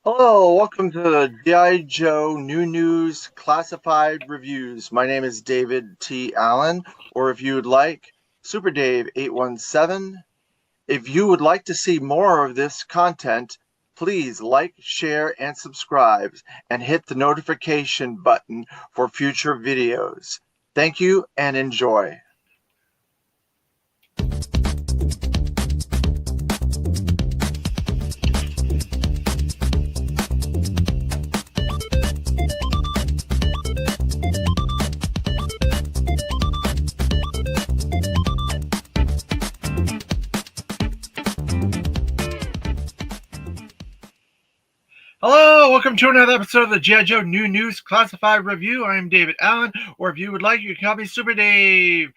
Hello, welcome to the G.I. Joe New News Classified Reviews. My name is David T. Allen, or if you would like, Super Dave 817. If you would like to see more of this content, please like, share, and subscribe, and hit the notification button for future videos. Thank you and enjoy. Hello, welcome to another episode of the G.I. Joe New News Classified Review. I'm David Allen, or if you would like, you can call me Super Dave.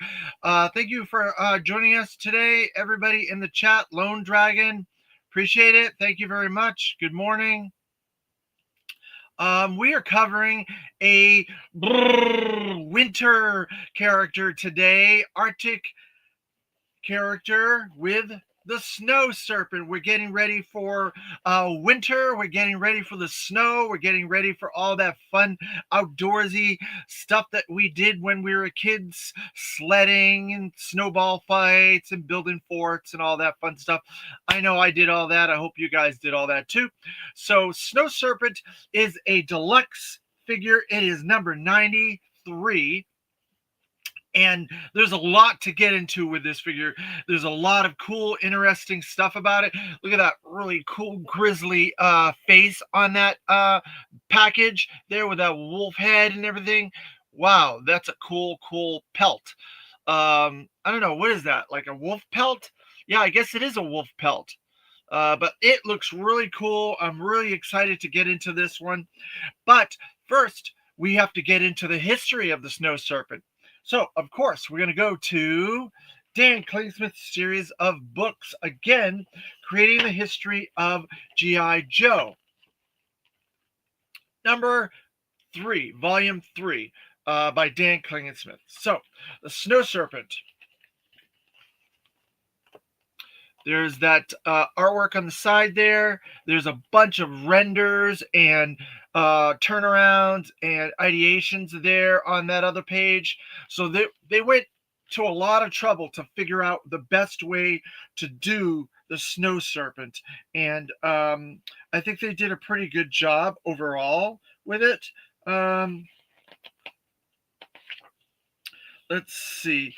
Thank you for joining us today, everybody in the chat. Lone Dragon, appreciate it. Thank you very much. Good morning. We are covering a winter character today, Arctic character with the Snow Serpent. We're getting ready for winter. We're getting ready for the snow. We're getting ready for all that fun outdoorsy stuff that we did when we were kids, sledding and snowball fights and building forts and all that fun stuff. I know I did all that. I hope you guys did all that too. So Snow Serpent is a deluxe figure. It is number 93. And there's a lot to get into with this figure. There's a lot of cool, interesting stuff about it. Look at that really cool grizzly face on that package there with that wolf head and everything. Wow, that's a cool pelt. I don't know, what is that? Like a wolf pelt? Yeah, I guess it is a wolf pelt. But it looks really cool. I'm really excited to get into this one. But first, we have to get into the history of the Snow Serpent. So, of course, we're going to go to Dan Klingsmith's series of books, again, creating the history of G.I. Joe. Number 3, Volume 3, by Dan Klingsmith. So, the Snow Serpent. There's that artwork on the side there. There's a bunch of renders and turnarounds and ideations there on that other page. So they went to a lot of trouble to figure out the best way to do the Snow Serpent. And I think they did a pretty good job overall with it. Let's see.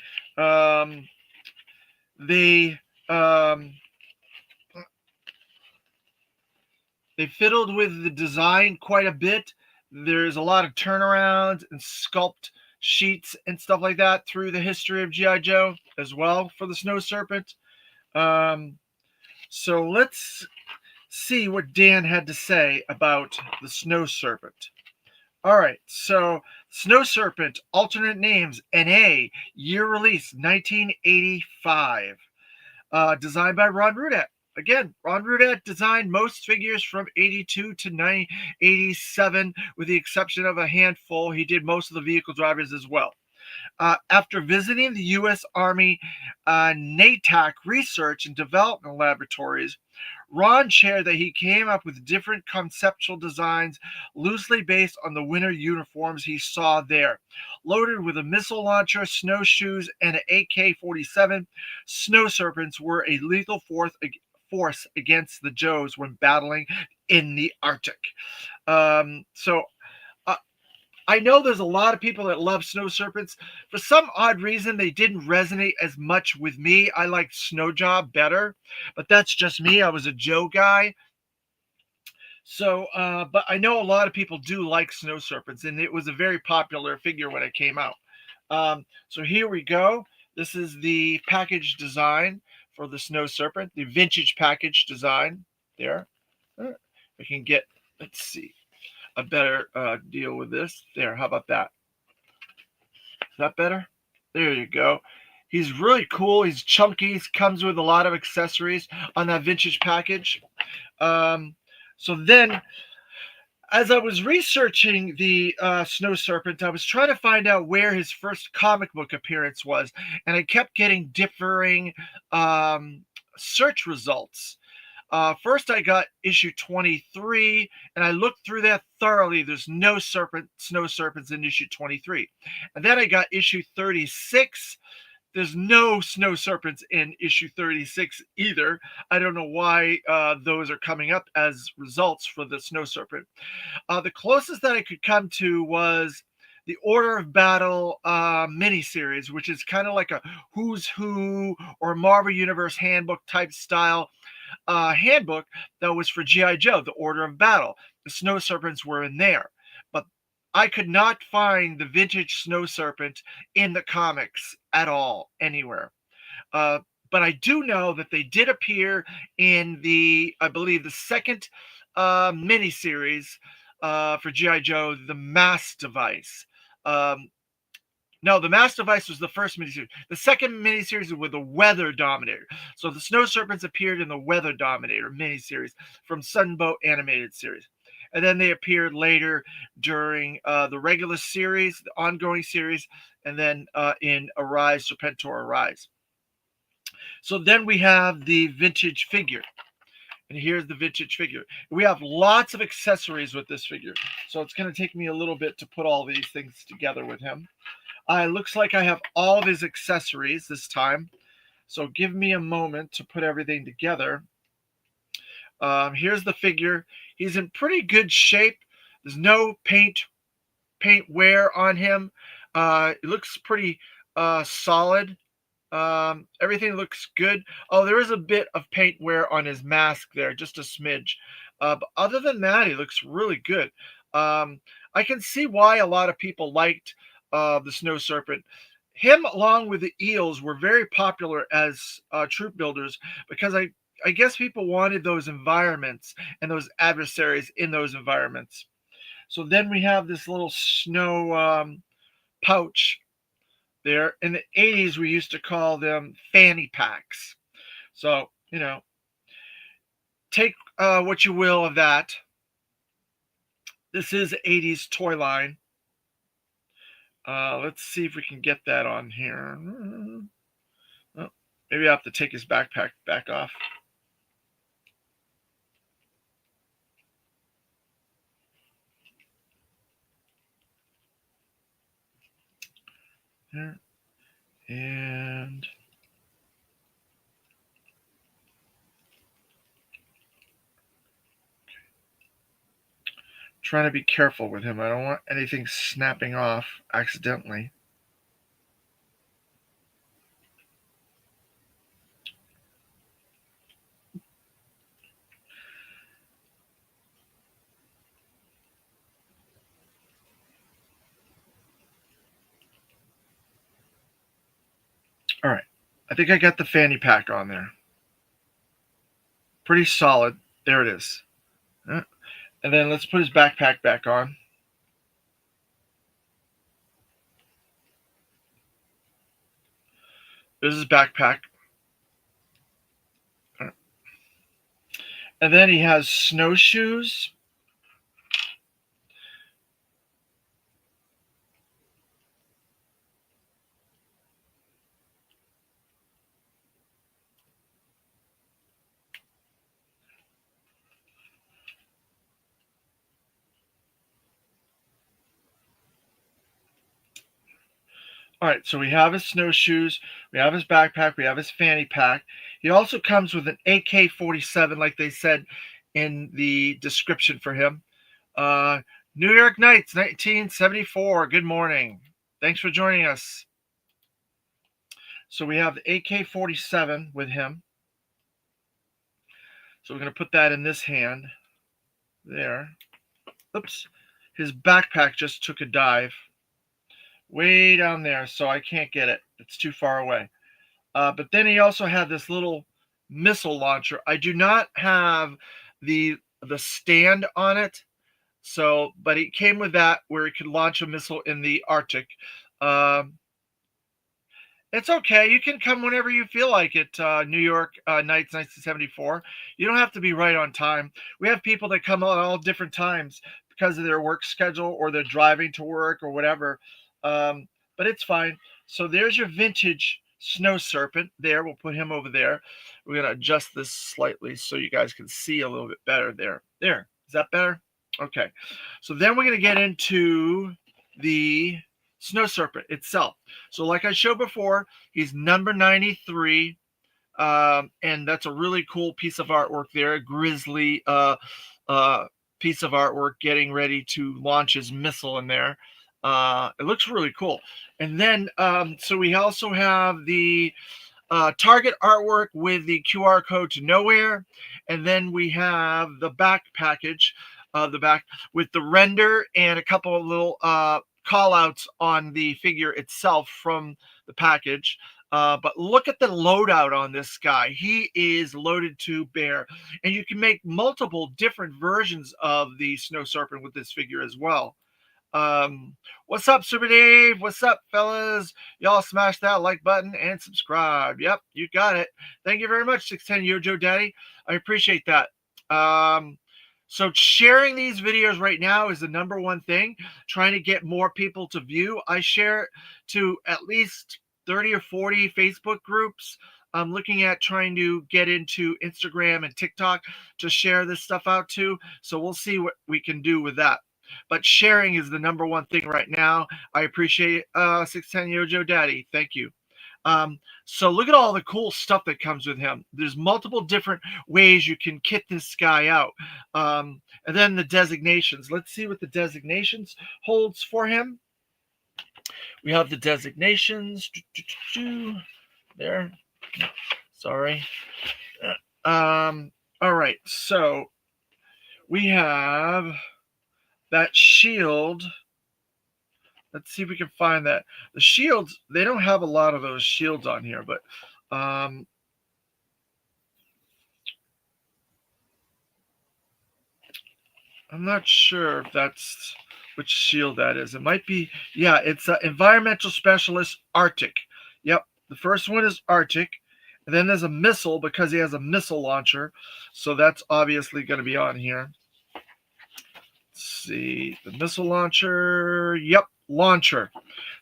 They fiddled with the design quite a bit. There's a lot of turnarounds and sculpt sheets and stuff like that through the history of G.I. Joe as well for the Snow Serpent. So let's see what Dan had to say about the Snow Serpent. All right, so Snow Serpent, alternate names, NA, year release, 1985. Designed by Ron Rudat. Again, Ron Rudat designed most figures from 82 to 87, with the exception of a handful. He did most of the vehicle drivers as well. After visiting the U.S. Army NATAC Research and Development Laboratories, Ron shared that he came up with different conceptual designs loosely based on the winter uniforms he saw there. Loaded with a missile launcher, snowshoes, and an AK-47, Snow Serpents were a lethal force against the Joes when battling in the Arctic. I know there's a lot of people that love Snow Serpents. For some odd reason, they didn't resonate as much with me. I liked Snow Job better, but that's just me. I was a Joe guy. So, but I know a lot of people do like Snow Serpents, and it was a very popular figure when it came out. So here we go. This is the package design for the Snow Serpent, the vintage package design there. I can get, let's see, a better deal with this. There, how about that? Is that better? There you go. He's really cool. He's chunky. He comes with a lot of accessories on that vintage package. So then, as I was researching the Snow Serpent, I was trying to find out where his first comic book appearance was, and I kept getting differing search results. First, I got issue 23, and I looked through that thoroughly. There's no snow serpents in issue 23. And then I got issue 36. There's no snow serpents in issue 36 either. I don't know why those are coming up as results for the snow serpent. The closest that I could come to was the Order of Battle miniseries, which is kind of like a Who's Who or Marvel Universe handbook type style handbook that was for G.I. Joe, the Order of Battle. The Snow Serpents were in there. But I could not find the vintage Snow Serpent in the comics at all, anywhere. Uh, but I do know that they did appear in I believe, the second miniseries for G.I. Joe, The Mass Device. Um, no, the Mass Device was the first miniseries. The second miniseries was with the Weather Dominator. So the Snow Serpents appeared in the Weather Dominator miniseries from Sunbow animated series. And then they appeared later during the regular series, the ongoing series, and then in Arise, Serpentor Arise. So then we have the vintage figure. And here's the vintage figure. We have lots of accessories with this figure. So it's going to take me a little bit to put all these things together with him. It looks like I have all of his accessories this time. So give me a moment to put everything together. Here's the figure. He's in pretty good shape. There's no paint wear on him. It looks pretty solid. Everything looks good. Oh, there is a bit of paint wear on his mask there, just a smidge. But other than that, he looks really good. I can see why a lot of people liked the Snow Serpent. Him, along with the Eels, were very popular as troop builders because I guess people wanted those environments and those adversaries in those environments. So then we have this little snow pouch there. In the 80s, we used to call them fanny packs. So, take what you will of that. This is 80s toy line. Let's see if we can get that on here. Oh, maybe I have to take his backpack back off. Here. And trying to be careful with him. I don't want anything snapping off accidentally. All right. I think I got the fanny pack on there. Pretty solid. There it is. And then let's put his backpack back on. There's his backpack. And then he has snowshoes. All right, so we have his snowshoes, we have his backpack, we have his fanny pack. He also comes with an AK-47, like they said in the description for him. New York Knights, 1974. Good morning. Thanks for joining us. So we have the AK-47 with him. So we're going to put that in this hand. There. Oops. His backpack just took a dive. Way down there, so I can't get it. It's too far away. But then he also had this little missile launcher. I do not have the stand on it, but he came with that where he could launch a missile in the Arctic. It's okay. You can come whenever you feel like it. New York Knights, 1974. You don't have to be right on time. We have people that come at all different times because of their work schedule or they're driving to work or whatever. But it's fine. So there's your vintage Snow Serpent. There, we'll put him over there. We're going to adjust this slightly so you guys can see a little bit better there. There. Is that better? Okay. So then we're going to get into the Snow Serpent itself. So like I showed before, he's number 93. And that's a really cool piece of artwork there. A grizzly piece of artwork getting ready to launch his missile in there. It looks really cool. And then, so we also have the target artwork with the QR code to nowhere. And then we have the back package, the back with the render and a couple of little call outs on the figure itself from the package. But look at the loadout on this guy. He is loaded to bear. And you can make multiple different versions of the Snow Serpent with this figure as well. What's up, Super Dave? What's up, fellas? Y'all smash that like button and subscribe. Yep, you got it. Thank you very much, 610 Yojo Daddy. I appreciate that. So sharing these videos right now is the number one thing. Trying to get more people to view. I share to at least 30 or 40 Facebook groups. I'm looking at trying to get into Instagram and TikTok to share this stuff out to. So we'll see what we can do with that. But sharing is the number one thing right now. I appreciate 610 Yojo Daddy. Thank you. So look at all the cool stuff that comes with him. There's multiple different ways you can kit this guy out. And then the designations. Let's see what the designations holds for him. We have the designations. There. Sorry. All right. So we have that shield. Let's see if we can find that. The shields, they don't have a lot of those shields on here, but I'm not sure if that's which shield that is. It might be, yeah, it's Environmental Specialist Arctic. Yep, the first one is Arctic. And then there's a missile because he has a missile launcher. So that's obviously going to be on here. Let's see, the missile launcher. Yep, launcher.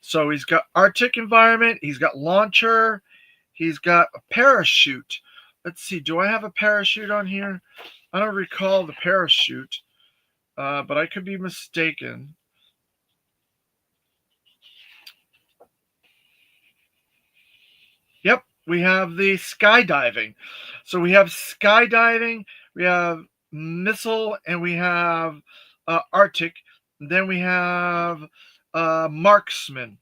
So he's got Arctic environment. He's got launcher. He's got a parachute. Let's see, do I have a parachute on here? I don't recall the parachute. But I could be mistaken. Yep, we have the skydiving. So we have skydiving, we have missile, and we have Arctic. And then we have marksman.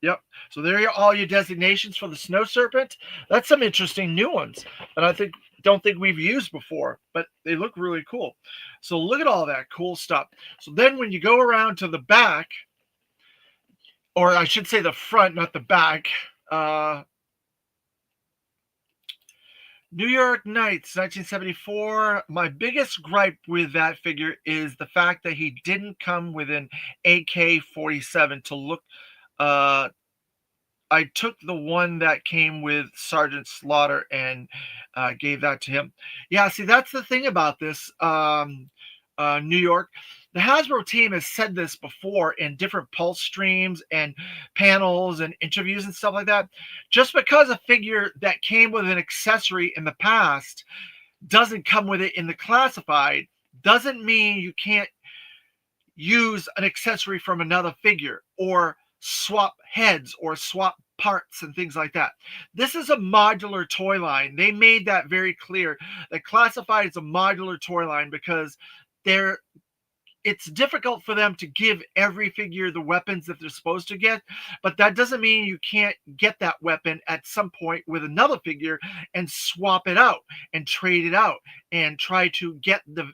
Yep. So there are all your designations for the Snow Serpent. That's some interesting new ones, and I don't think we've used before, but they look really cool. So look at all that cool stuff. So then when you go around to the back, or I should say the front, not the back, New York Knights, 1974. My biggest gripe with that figure is the fact that he didn't come with an AK-47 to look. I took the one that came with Sergeant Slaughter and gave that to him. Yeah, see, that's the thing about this, New York. The Hasbro team has said this before in different pulse streams and panels and interviews and stuff like that. Just because a figure that came with an accessory in the past doesn't come with it in the classified doesn't mean you can't use an accessory from another figure or swap heads or swap parts and things like that. This is a modular toy line. They made that very clear. That classified is a modular toy line because it's difficult for them to give every figure the weapons that they're supposed to get, but that doesn't mean you can't get that weapon at some point with another figure and swap it out and trade it out and try to get the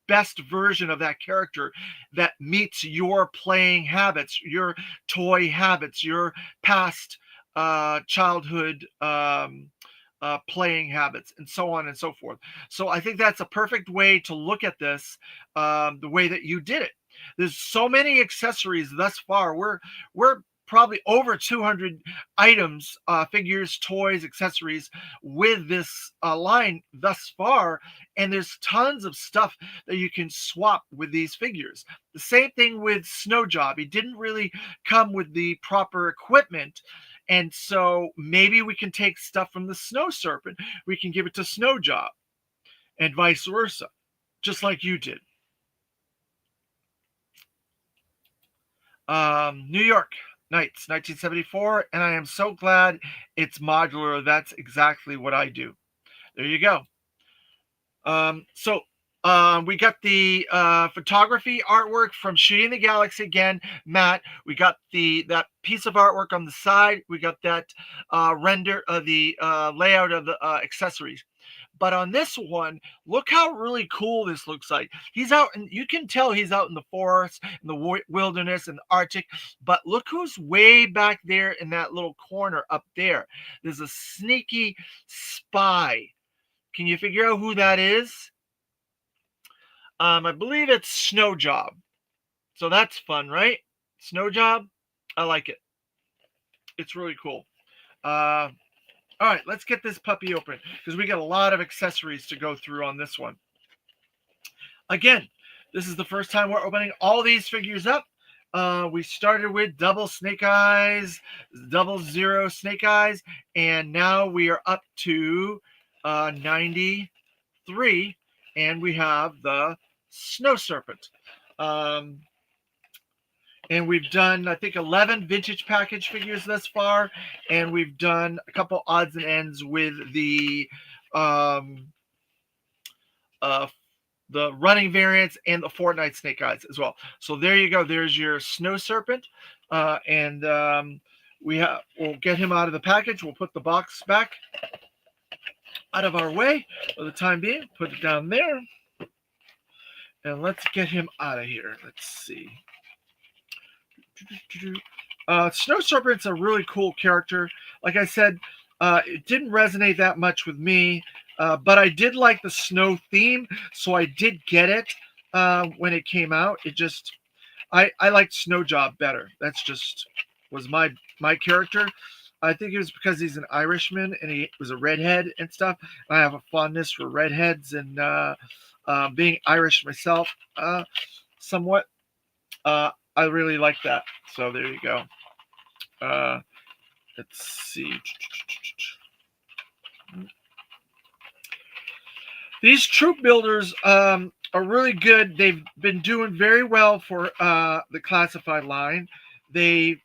best version of that character that meets your playing habits, your toy habits, your past childhood playing habits, and so on and so forth. So I think that's a perfect way to look at this, the way that you did it. There's so many accessories thus far. We're probably over 200 items, figures, toys, accessories with this line thus far. And there's tons of stuff that you can swap with these figures. The same thing with Snow Job. He didn't really come with the proper equipment. And so maybe we can take stuff from the Snow Serpent, we can give it to Snow Job, and vice versa, just like you did. New York Knights, 1974, and I am so glad it's modular. That's exactly what I do. There you go. We got the photography artwork from Shooting the Galaxy again, Matt. We got that piece of artwork on the side. We got that render of the layout of the accessories. But on this one, look how really cool this looks like. He's out, and you can tell he's out in the forest, in the wilderness, in the Arctic. But look who's way back there in that little corner up there. There's a sneaky spy. Can you figure out who that is? I believe it's Snow Job. So that's fun, right? Snow Job. I like it. It's really cool. Uh, all right, let's get this puppy open because we got a lot of accessories to go through on this one. Again, this is the first time we're opening all these figures up. We started with double Snake Eyes, double Zero Snake Eyes, and now we are up to 93, and we have the Snow Serpent. And we've done, I think, 11 vintage package figures thus far, and we've done a couple odds and ends with um, uh, the running variants and the Fortnite Snake Eyes as well. So there you go. There's your Snow Serpent, and we'll get him out of the package. We'll put the box back out of our way for the time being. Put it down there, and let's get him out of here. Let's see. Snow Serpent's a really cool character. Like I said, it didn't resonate that much with me, but I did like the snow theme, so I did get it when it came out. I liked Snow Job better. That's just was my character. I think it was because he's an Irishman and he was a redhead and stuff. I have a fondness for redheads and being Irish myself, somewhat. I really like that. So there you go. Let's see. These troop builders are really good. They've been doing very well for the classified line. They've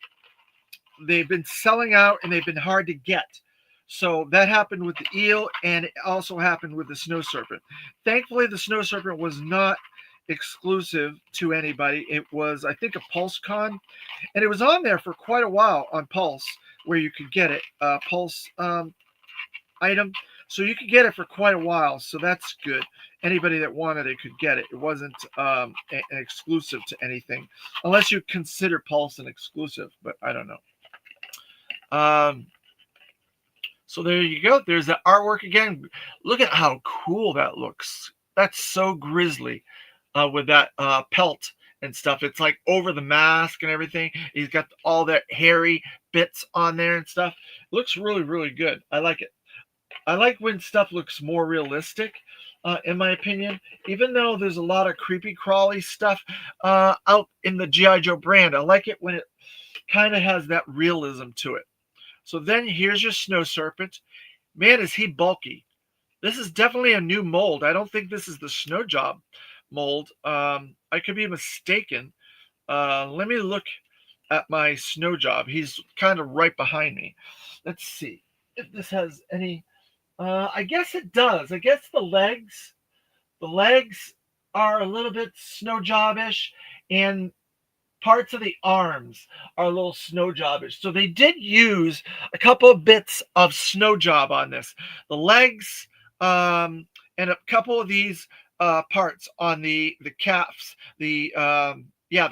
been selling out and they've been hard to get. So that happened with the eel, and it also happened with the Snow Serpent. Thankfully, the Snow Serpent was not exclusive to anybody. It was, I think, a PulseCon, and it was on there for quite a while on Pulse, where you could get it, Pulse item. So you could get it for quite a while. So that's good. Anybody that wanted it could get it. It wasn't an exclusive to anything, unless you consider Pulse an exclusive, but I don't know. So there you go. There's the artwork again. Look at how cool that looks. That's so grizzly with that pelt and stuff. It's like over the mask and everything. He's got all that hairy bits on there and stuff. It looks really, really good. I like it. I like when stuff looks more realistic, in my opinion. Even though there's a lot of creepy crawly stuff out in the G.I. Joe brand, I like it when it kind of has that realism to it. So then here's your Snow Serpent. Man, is he bulky. This is definitely a new mold. I don't think this is the Snow Job mold. I could be mistaken. Let me look at my Snow Job. He's kind of right behind me. Let's see if this has any. I guess it does. I guess the legs are a little bit Snow Job-ish, and parts of the arms are a little Snow Job-ish. So they did use a couple of bits of Snow Job on this. The legs and a couple of these parts on the calves. The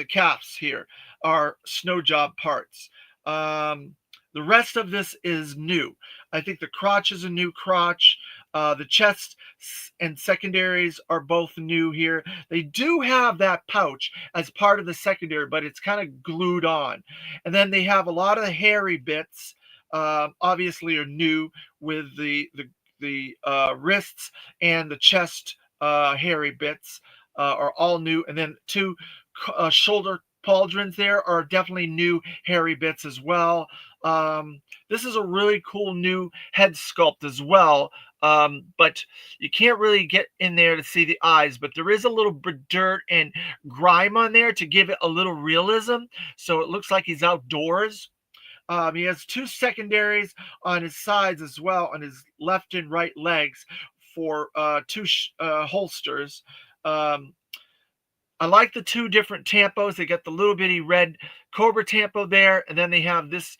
calves here are Snow Job parts. The rest of this is new. I think the crotch is a new crotch. The chest and secondaries are both new here. They do have that pouch as part of the secondary, but it's kind of glued on. And then they have a lot of the hairy bits, obviously are new with the wrists and the chest hairy bits are all new. And then two shoulder pauldrons there are definitely new hairy bits as well. This is a really cool new head sculpt as well. But you can't really get in there to see the eyes, but there is a little bit of dirt and grime on there to give it a little realism. So it looks like he's outdoors. He has two secondaries on his sides as well, on his left and right legs for two holsters. Um, I like the two different tampos. They got the little bitty red Cobra tampo there, and then they have this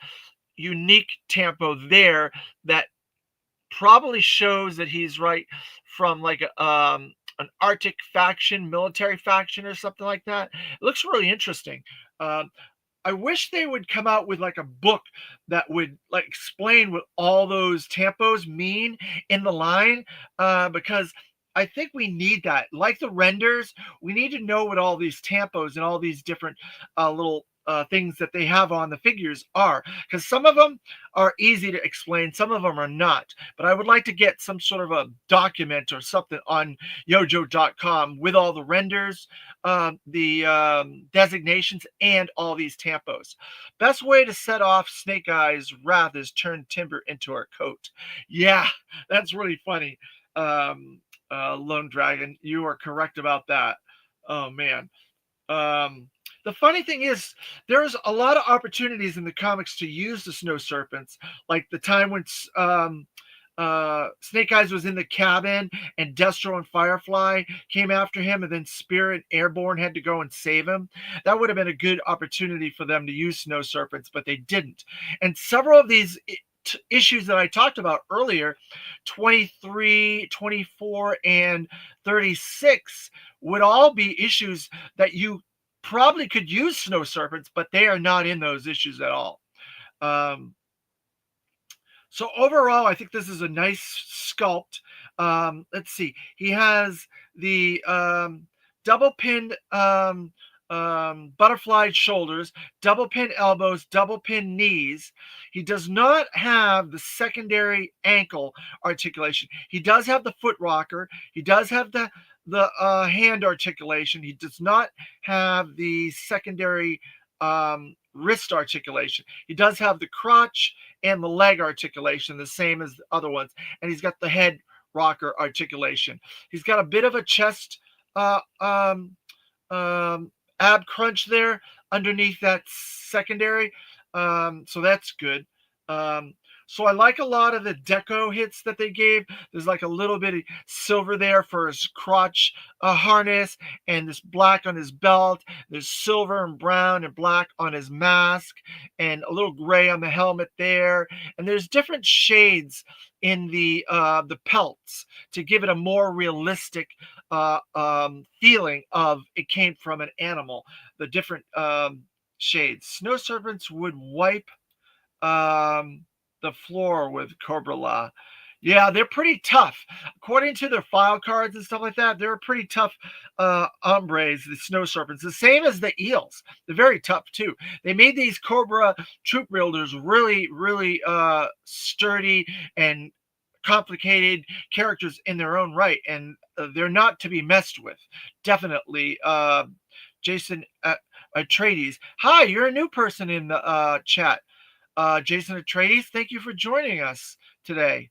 unique tampo there that probably shows that he's right from like an Arctic faction, military faction, or something like that. It looks really interesting. Um, I wish they would come out with like a book that would like explain what all those tampos mean in the line, because I think we need that. Like the renders, we need to know what all these tampos and all these different little things that they have on the figures are, because some of them are easy to explain, some of them are not. But I would like to get some sort of a document or something on yojo.com with all the renders, the designations, and all these tampos. Best way to set off Snake Eyes' wrath is turn Timber into her coat. Yeah, that's really funny. Lone Dragon, you are correct about that. Oh man. The funny thing is, there's a lot of opportunities in the comics to use the snow serpents, like the time when Snake Eyes was in the cabin and Destro and Firefly came after him, and then Spirit Airborne had to go and save him. That would have been a good opportunity for them to use snow serpents, but they didn't. And several of these issues that I talked about earlier, 23, 24, and 36, would all be issues that you probably could use snow serpents, but they are not in those issues at all. So overall, I think this is a nice sculpt. Let's see. He has the double pinned butterfly shoulders, double pin elbows, double pin knees. He does not have the secondary ankle articulation. He does have the foot rocker. He does have the hand articulation. He does not have the secondary wrist articulation. He does have the crotch and the leg articulation, the same as the other ones. And he's got the head rocker articulation. He's got a bit of a chest ab crunch there underneath that secondary. So that's good. So I like a lot of the deco hits that they gave. There's like a little bit of silver there for his crotch harness, and this black on his belt. There's silver and brown and black on his mask, and a little gray on the helmet there. And there's different shades in the pelts to give it a more realistic feeling of it came from an animal. The different shades. Snow serpents would wipe the floor with Cobra La. Yeah, they're pretty tough. According to their file cards and stuff like that, they're pretty tough hombres, the snow serpents. The same as the eels. They're very tough too. They made these Cobra troop builders really, really sturdy and complicated characters in their own right, and they're not to be messed with. Definitely. Jason Atreides. Hi, you're a new person in the chat. Jason Atreides, thank you for joining us today.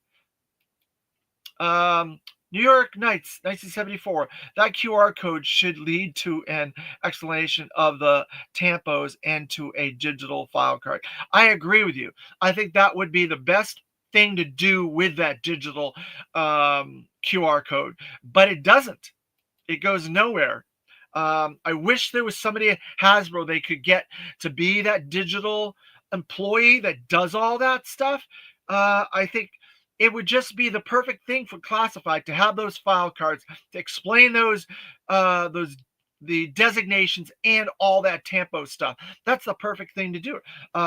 New York Knights, 1974. That QR code should lead to an explanation of the tampos and to a digital file card. I agree with you. I think that would be the best thing to do with that digital QR code, but it doesn't. It goes nowhere. I wish there was somebody at Hasbro they could get to be that digital employee that does all that stuff. I think it would just be the perfect thing for Classified to have those file cards to explain those the designations and all that tampo stuff. That's the perfect thing to do.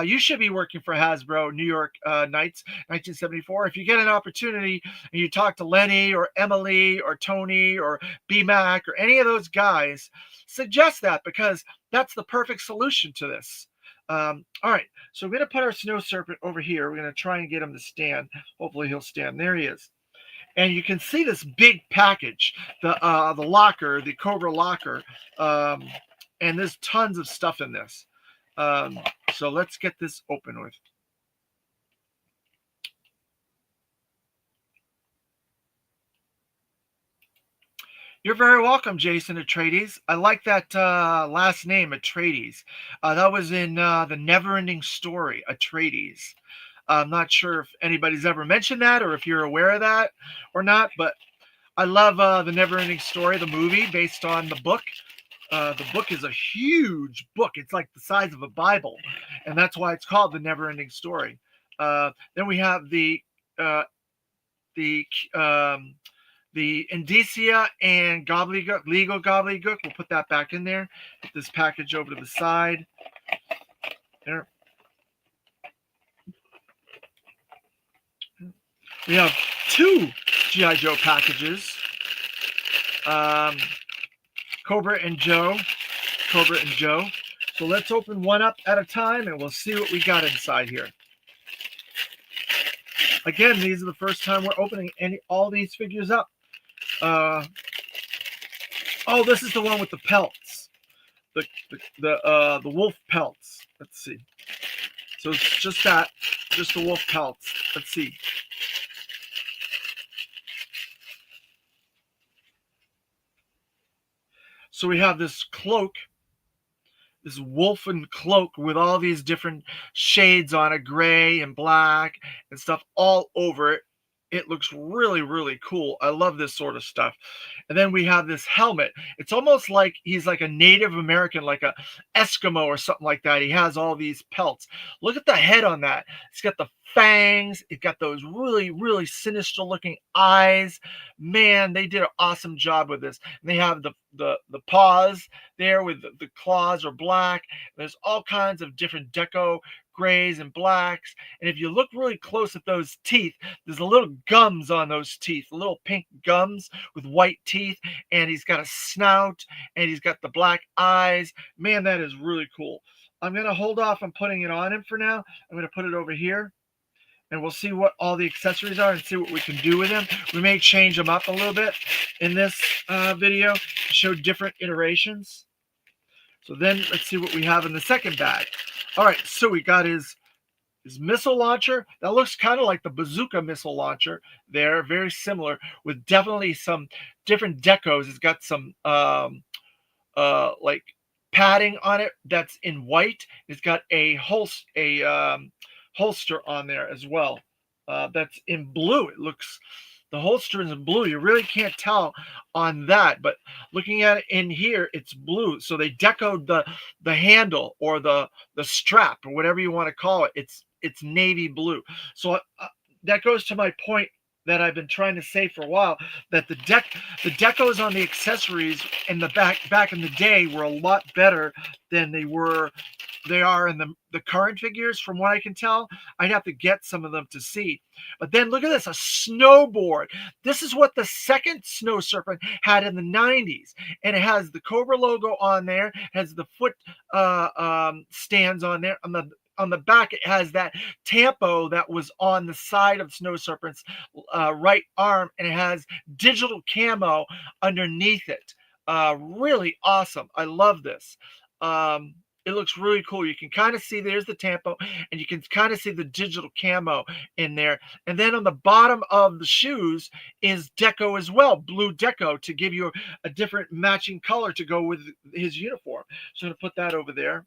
You should be working for Hasbro, New York Knights, 1974. If you get an opportunity and you talk to Lenny or Emily or Tony or B-Mac or any of those guys, suggest that, because that's the perfect solution to this. All right, so we're going to put our snow serpent over here. We're going to try and get him to stand. Hopefully he'll stand. There he is. And you can see this big package, the locker, the Cobra locker. And there's tons of stuff in this. So let's get this open with. You're very welcome, Jason Atreides. I like that last name, Atreides. That was in the Neverending Story, Atreides. I'm not sure if anybody's ever mentioned that or if you're aware of that or not, but I love the Neverending Story, the movie based on the book. The book is a huge book. It's like the size of a Bible, and that's why it's called the Neverending Story. Then we have uh, the the indicia and gobbledygook, legal gobbledygook. We'll put that back in there. Put this package over to the side. There. We have 2 G.I. Joe packages. Cobra and Joe. Cobra and Joe. So let's open one up at a time and we'll see what we got inside here. Again, these are the first time we're opening all these figures up. Oh, this is the one with the pelts. The wolf pelts. Let's see. So it's just that, just the wolf pelts. Let's see. So we have this cloak, this wolfen cloak with all these different shades on it, gray and black and stuff all over it. It looks really, really cool. I love this sort of stuff. And then we have this helmet. It's almost like he's like a Native American, like a Eskimo or something like that. He has all these pelts. Look at the head on that. It's got the fangs. It's got those really, really sinister looking eyes. Man, they did an awesome job with this. And they have the paws there with the claws are black. There's all kinds of different deco grays and blacks. And if you look really close at those teeth, there's a little gums on those teeth, little pink gums with white teeth. And he's got a snout and he's got the black eyes. Man, that is really cool. I'm going to hold off on putting it on him for now. I'm going to put it over here. And we'll see what all the accessories are and see what we can do with them. We may change them up a little bit in this video to show different iterations. So then let's see what we have in the second bag. All right, so we got his missile launcher. That looks kind of like the bazooka missile launcher there, very similar with definitely some different decos. It's got some like padding on it that's in white. It's got a holster on there as well. That's in blue. It looks, the holster is in blue. You really can't tell on that, but looking at it in here, it's blue. So they decoed the handle or the strap or whatever you want to call it. It's navy blue. So that goes to my point that I've been trying to say for a while, that the decos on the accessories in the back in the day were a lot better than they are in the current figures. From what I can tell, I'd have to get some of them to see. But then look at this, a snowboard. This is what the second Snow Serpent had in the 90s. And it has the Cobra logo on there, has the foot stands on there. On the back, it has that tampo that was on the side of Snow Serpent's right arm, and it has digital camo underneath it. Really awesome. I love this. It looks really cool. You can kind of see there's the tampo, and you can kind of see the digital camo in there. And then on the bottom of the shoes is deco as well, blue deco, to give you a different matching color to go with his uniform. So I'm going to put that over there.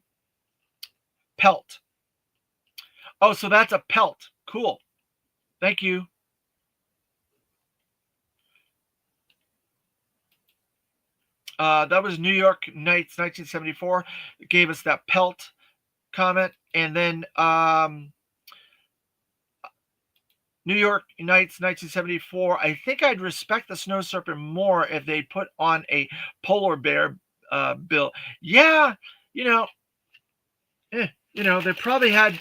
Pelt. Oh, so that's a pelt. Cool. Thank you. That was New York Knights 1974. It gave us that pelt comment. And then New York Knights 1974. I think I'd respect the Snow Serpent more if they put on a polar bear bill. Yeah, you know, they probably had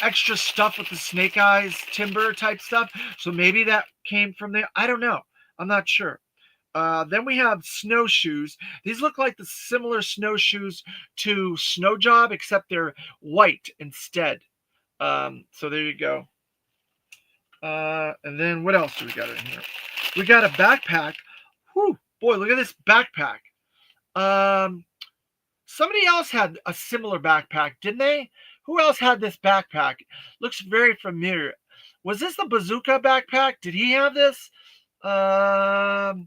extra stuff with the Snake Eyes timber type stuff. So maybe that came from there. I don't know. I'm not sure. Then we have snowshoes. These look like the similar snowshoes to Snow Job, except they're white instead. So there you go. And then what else do we got in here? We got a backpack. Whew, boy, look at this backpack. Somebody else had a similar backpack, didn't they? Who else had this backpack? Looks very familiar. Was this the bazooka backpack? Did he have this? Um,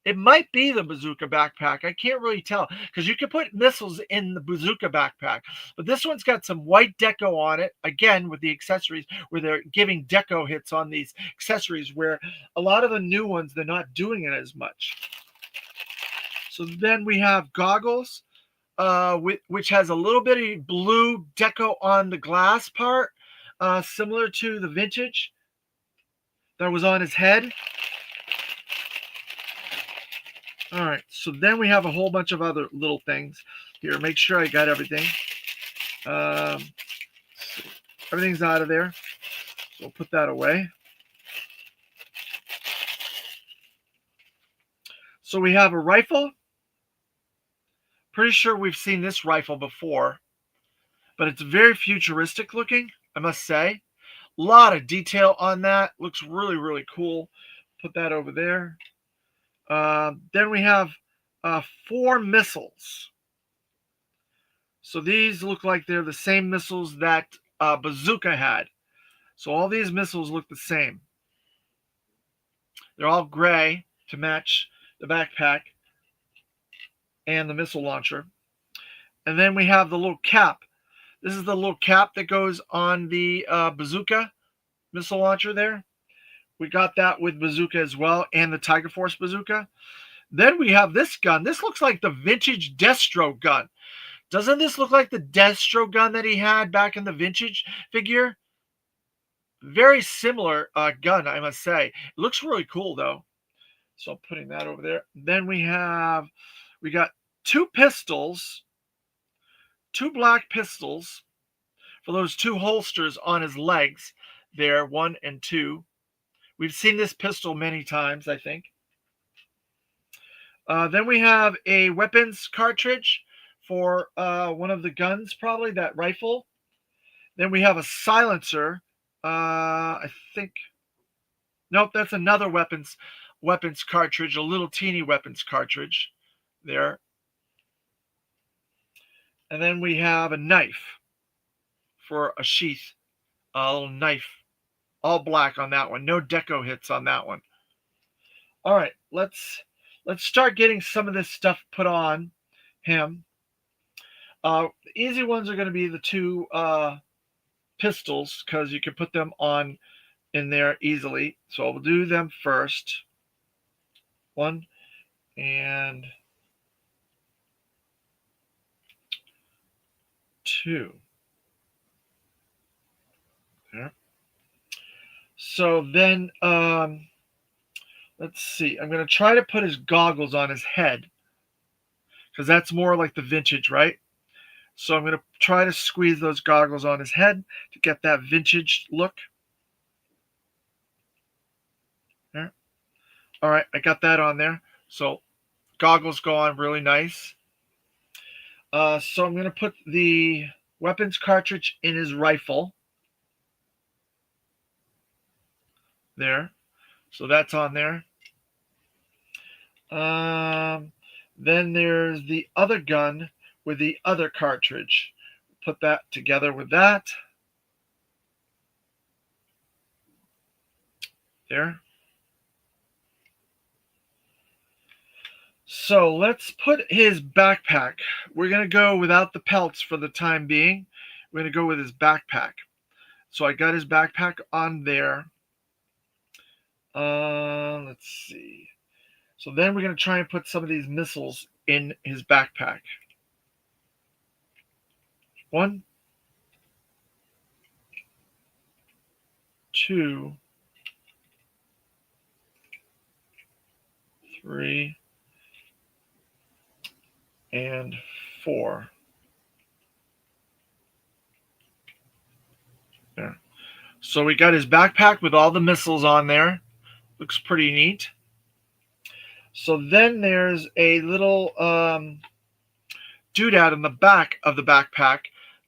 it might be the bazooka backpack. I can't really tell because you can put missiles in the bazooka backpack. But this one's got some white deco on it, again, with the accessories, where they're giving deco hits on these accessories, where a lot of the new ones, they're not doing it as much. So then we have goggles, which has a little bit of blue deco on the glass part, similar to the vintage that was on his head. All right, so then we have a whole bunch of other little things here. Make sure I got everything. Everything's out of there, so we'll put that away. So we have a rifle. Pretty sure we've seen this rifle before, but it's very futuristic looking, I must say. A lot of detail on that. Looks really, really cool. Put that over there. Then we have 4 missiles. So these look like they're the same missiles that Bazooka had. So all these missiles look the same. They're all gray to match the backpack and the missile launcher. And then we have the little cap. This is the little cap that goes on the Bazooka missile launcher there. We got that with Bazooka as well, and the Tiger Force Bazooka. Then we have this gun. This looks like the vintage Destro gun. Doesn't this look like the Destro gun that he had back in the vintage figure? Very similar gun, I must say. It looks really cool, though. So I'm putting that over there. Then we got 2 pistols, 2 black pistols for those 2 holsters on his legs there, 1 and 2. We've seen this pistol many times, I think. Then we have a weapons cartridge for one of the guns, probably that rifle. Then we have a silencer. I think. Nope, that's another weapons cartridge, a little teeny weapons cartridge there. And then we have a knife for a sheath, a little knife, all black on that one. No deco hits on that one. All right, let's start getting some of this stuff put on him. The easy ones are going to be the 2 pistols because you can put them on in there easily. So we'll do them first. 1 and 2. There. So then, let's see. I'm going to try to put his goggles on his head because that's more like the vintage, right? So I'm going to try to squeeze those goggles on his head to get that vintage look. There. All right, I got that on there. So goggles go on really nice. So I'm going to put the weapons cartridge in his rifle. There. So that's on there. Then there's the other gun with the other cartridge. Put that together with that. There. So let's put his backpack. We're going to go without the pelts for the time being. We're going to go with his backpack. So I got his backpack on there. Let's see. So then we're going to try and put some of these missiles in his backpack. 1, 2, 3, and 4. There. So we got his backpack with all the missiles on there. Looks pretty neat. So then there's a little doodad in the back of the backpack.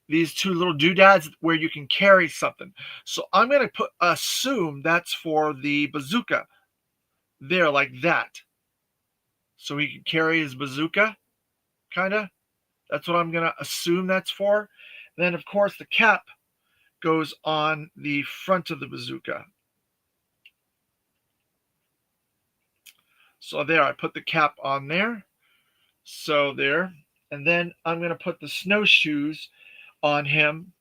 These 2 little doodads where you can carry something. So I'm going to assume that's for the bazooka. There, like that. So he can carry his bazooka, kind of. That's what I'm going to assume that's for. And then, of course, the cap goes on the front of the bazooka. So there, I put the cap on there. So there. And then I'm going to put the snowshoes on him.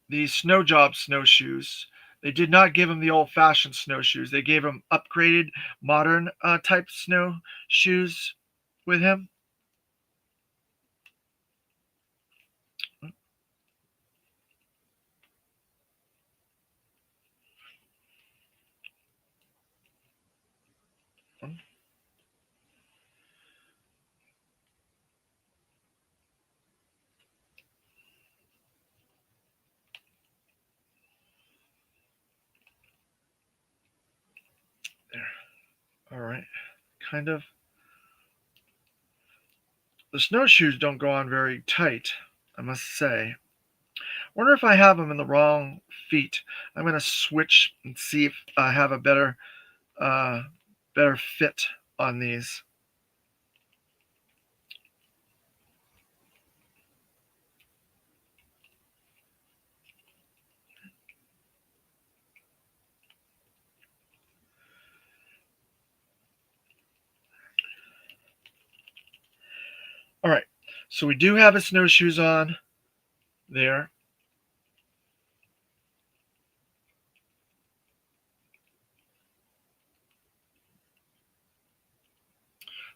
These snow job snowshoes. They did not give him the old fashioned snowshoes. They gave him upgraded modern type snowshoes with him. There. All right. Kind of. The snowshoes don't go on very tight, I must say. Wonder if I have them in the wrong feet. I'm going to switch and see if I have a uh, better fit on these. All right, so we do have his snowshoes on there.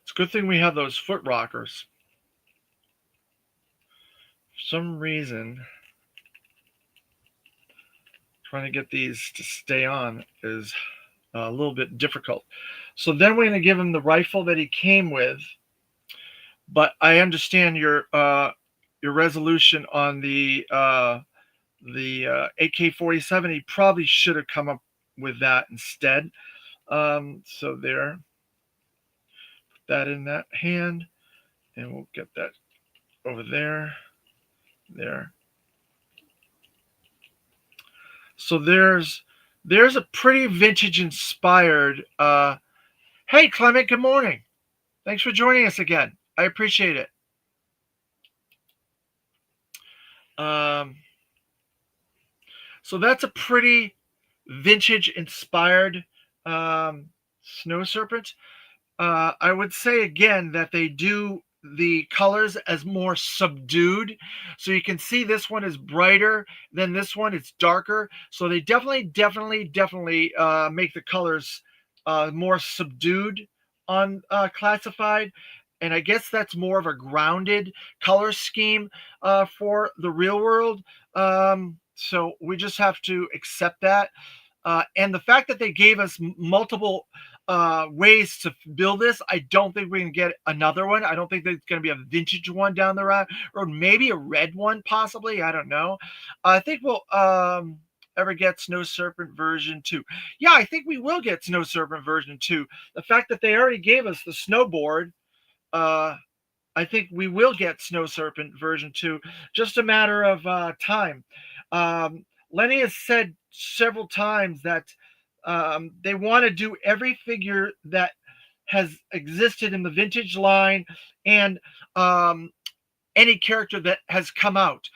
It's a good thing we have those foot rockers. For some reason, trying to get these to stay on is a little bit difficult. So then we're going to give him the rifle that he came with. But I understand your resolution on the AK-47. He probably should have come up with that instead. So there, put that in that hand, and we'll get that over there. So there's a pretty vintage inspired. Hey Clement, good morning. Thanks for joining us again. I appreciate it. So that's a pretty vintage inspired snow serpent. I would say again that they do the colors as more subdued. So you can see this one is brighter than this one. It's darker. So they definitely make the colors more subdued on classified. And I guess that's more of a grounded color scheme for the real world. So we just have to accept that. And the fact that they gave us multiple ways to build this, I don't think we're going to get another one. I don't think there's going to be a vintage one down the road, or maybe a red one, possibly. I don't know. I think we'll ever get Snow Serpent version 2. Yeah, I think we will get Snow Serpent version 2. The fact that they already gave us the snowboard, I think we will get Snow Serpent version 2. Just a matter of time. Lenny has said several times that they want to do every figure that has existed in the vintage line and any character that has come out.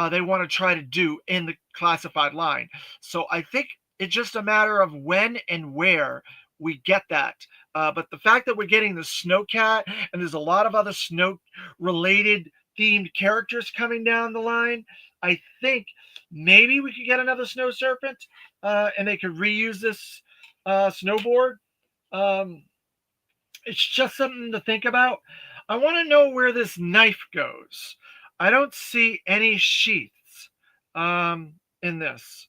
They want to try to do in the classified line. So I think it's just a matter of when and where we get that. But the fact that we're getting the Snowcat and there's a lot of other snow related themed characters coming down the line, I think maybe we could get another Snow Serpent and they could reuse this snowboard. It's just something to think about. I want to know where this knife goes. I don't see any sheaths in this,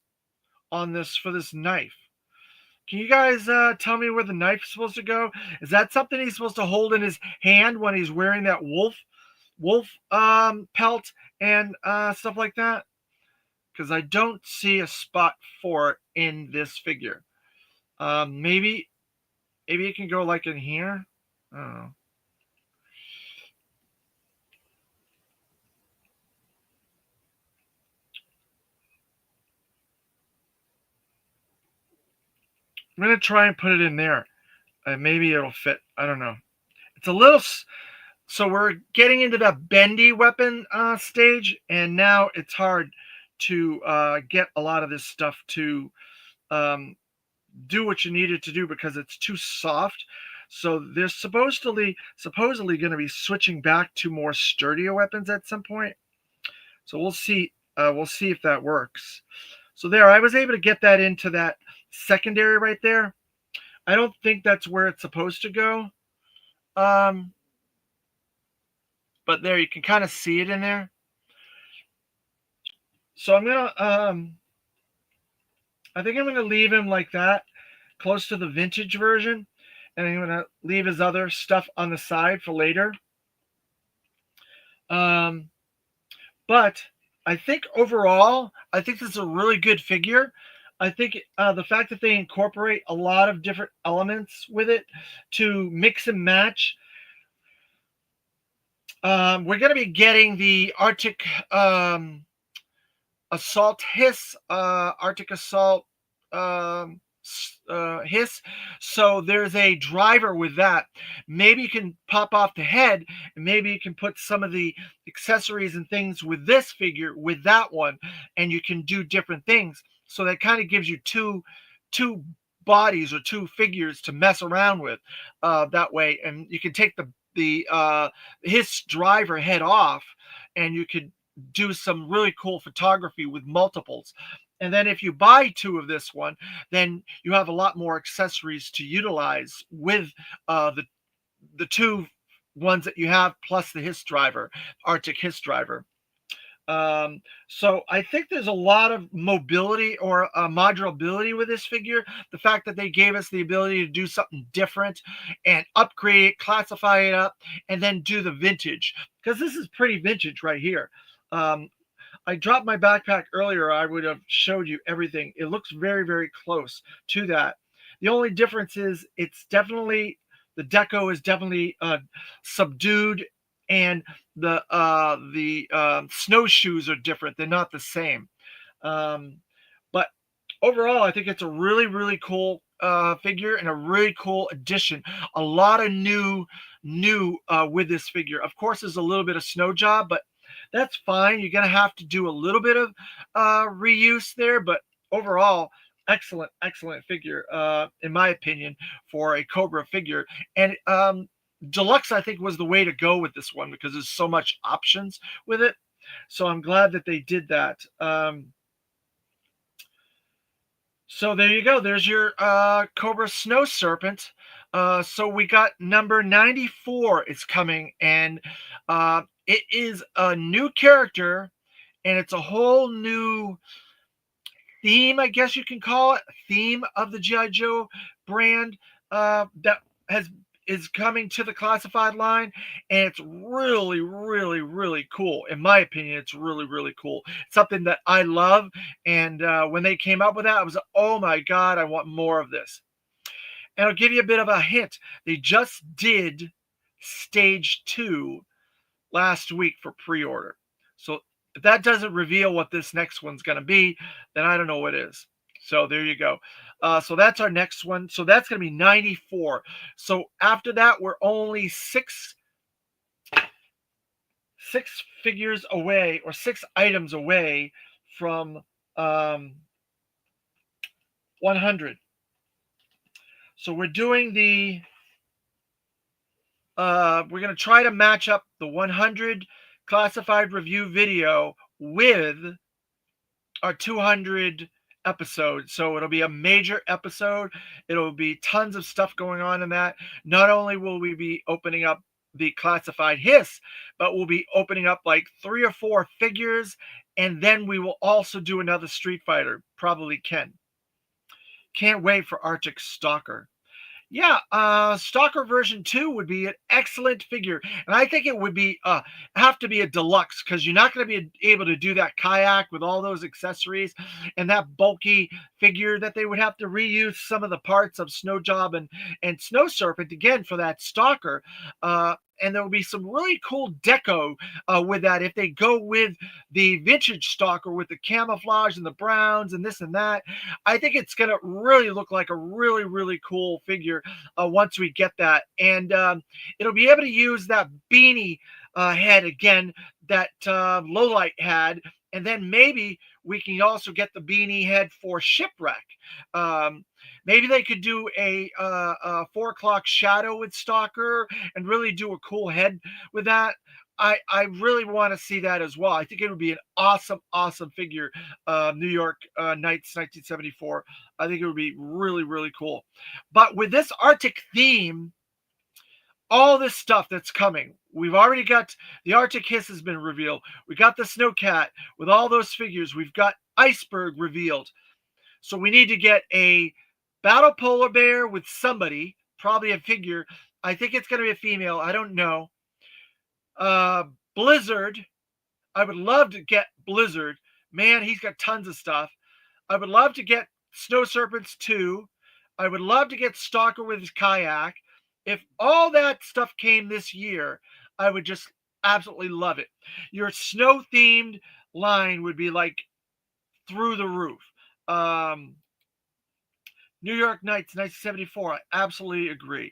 on this, for this knife. Can you guys tell me where the knife's supposed to go? Is that something he's supposed to hold in his hand when he's wearing that wolf pelt and stuff like that? Because I don't see a spot for it in this figure. Maybe it can go like in here. I don't know. I'm gonna try and put it in there. Maybe it'll fit. I don't know. it's a little. So we're getting into that bendy weapon stage, and now it's hard to get a lot of this stuff to um, do what you need it to do because it's too soft. So they're supposedly going to be switching back to more sturdier weapons at some point. So we'll see. We'll see if that works. So there, I was able to get that into that secondary right there. I don't think that's where it's supposed to go. Um, but there, you can kind of see it in there. So I think I'm gonna leave him like that, close to the vintage version, and I'm gonna leave his other stuff on the side for later. Um, but I think overall, I think this is a really good figure. I think the fact that they incorporate a lot of different elements with it to mix and match. We're going to be getting the um, Assault Hiss, Arctic Assault Hiss. So there's a driver with that. Maybe you can pop off the head, and maybe you can put some of the accessories and things with this figure with that one, and you can do different things. So that kind of gives you two bodies or two figures to mess around with that way, and you can take the his driver head off, and you could do some really cool photography with multiples. And then if you buy two of this one, then you have a lot more accessories to utilize with the two ones that you have plus the Hiss driver, Arctic Hiss driver. So I think there's a lot of mobility or modulability with this figure. The fact that they gave us the ability to do something different and upgrade it, classify it up, and then do the vintage, because this is pretty vintage right here. Um, I dropped my backpack earlier. I would have showed you everything. It looks very, very close to that. The only difference is it's definitely the deco is definitely subdued, and the snowshoes are different. They're not the same. Um, but overall, I think it's a really, really cool figure and a really cool addition. A lot of new with this figure. Of course, there's a little bit of snow job, but that's fine. You're gonna have to do a little bit of reuse there, but overall, excellent figure in my opinion for a Cobra figure. And deluxe, I think, was the way to go with this one because there's so much options with it. So I'm glad that they did that. So there you go. There's your Cobra Snow Serpent. So we got number 94 is coming, and it is a new character, and it's a whole new theme, I guess you can call it, theme of the G.I. Joe brand that has is coming to the classified line, and it's really, really, really cool. In my opinion, it's really, really cool. Something that I love, and when they came up with that, I was like, oh my god, I want more of this. And I'll give you a bit of a hint. They just did stage 2 last week for pre-order. So if that doesn't reveal what this next one's going to be, then I don't know what is. So there you go. So that's our next one. So that's going to be 94. So after that, we're only six figures away, or 6 items away from 100. So we're doing we're going to try to match up the 100 classified review video with our 200 episode. So it'll be a major episode. It'll be tons of stuff going on in that. Not only will we be opening up the classified Hiss, but we'll be opening up like 3 or 4 figures, and then we will also do another Street Fighter, probably Ken. Can't wait for Arctic Stalker. Yeah, Stalker version 2 would be an excellent figure, and I think it would be have to be a deluxe, because you're not going to be able to do that kayak with all those accessories and that bulky figure that they would have to reuse some of the parts of Snow Job and Snow Serpent again for that Stalker. and there will be some really cool deco with that. If they go with the vintage stalker with the camouflage and the browns and this and that, I think it's going to really look like a really, really cool figure once we get that. And it'll be able to use that beanie head again that Lowlight had. And then maybe we can also get the beanie head for Shipwreck. Maybe they could do a 4 o'clock shadow with Stalker and really do a cool head with that. I really want to see that as well. I think it would be an awesome, awesome figure. New York Knights 1974. I think it would be really, really cool. But with this Arctic theme, all this stuff that's coming. We've already got the Arctic Hiss has been revealed. We got the Snowcat with all those figures. We've got Iceberg revealed. So we need to get a battle polar bear with somebody, probably a figure. I think it's going to be a female. I don't know. Blizzard. I would love to get Blizzard. Man, he's got tons of stuff. I would love to get Snow Serpents 2. I would love to get Stalker with his kayak. If all that stuff came this year, I would just absolutely love it. Your snow themed line would be like through the roof. New York Knights 1974. I absolutely agree.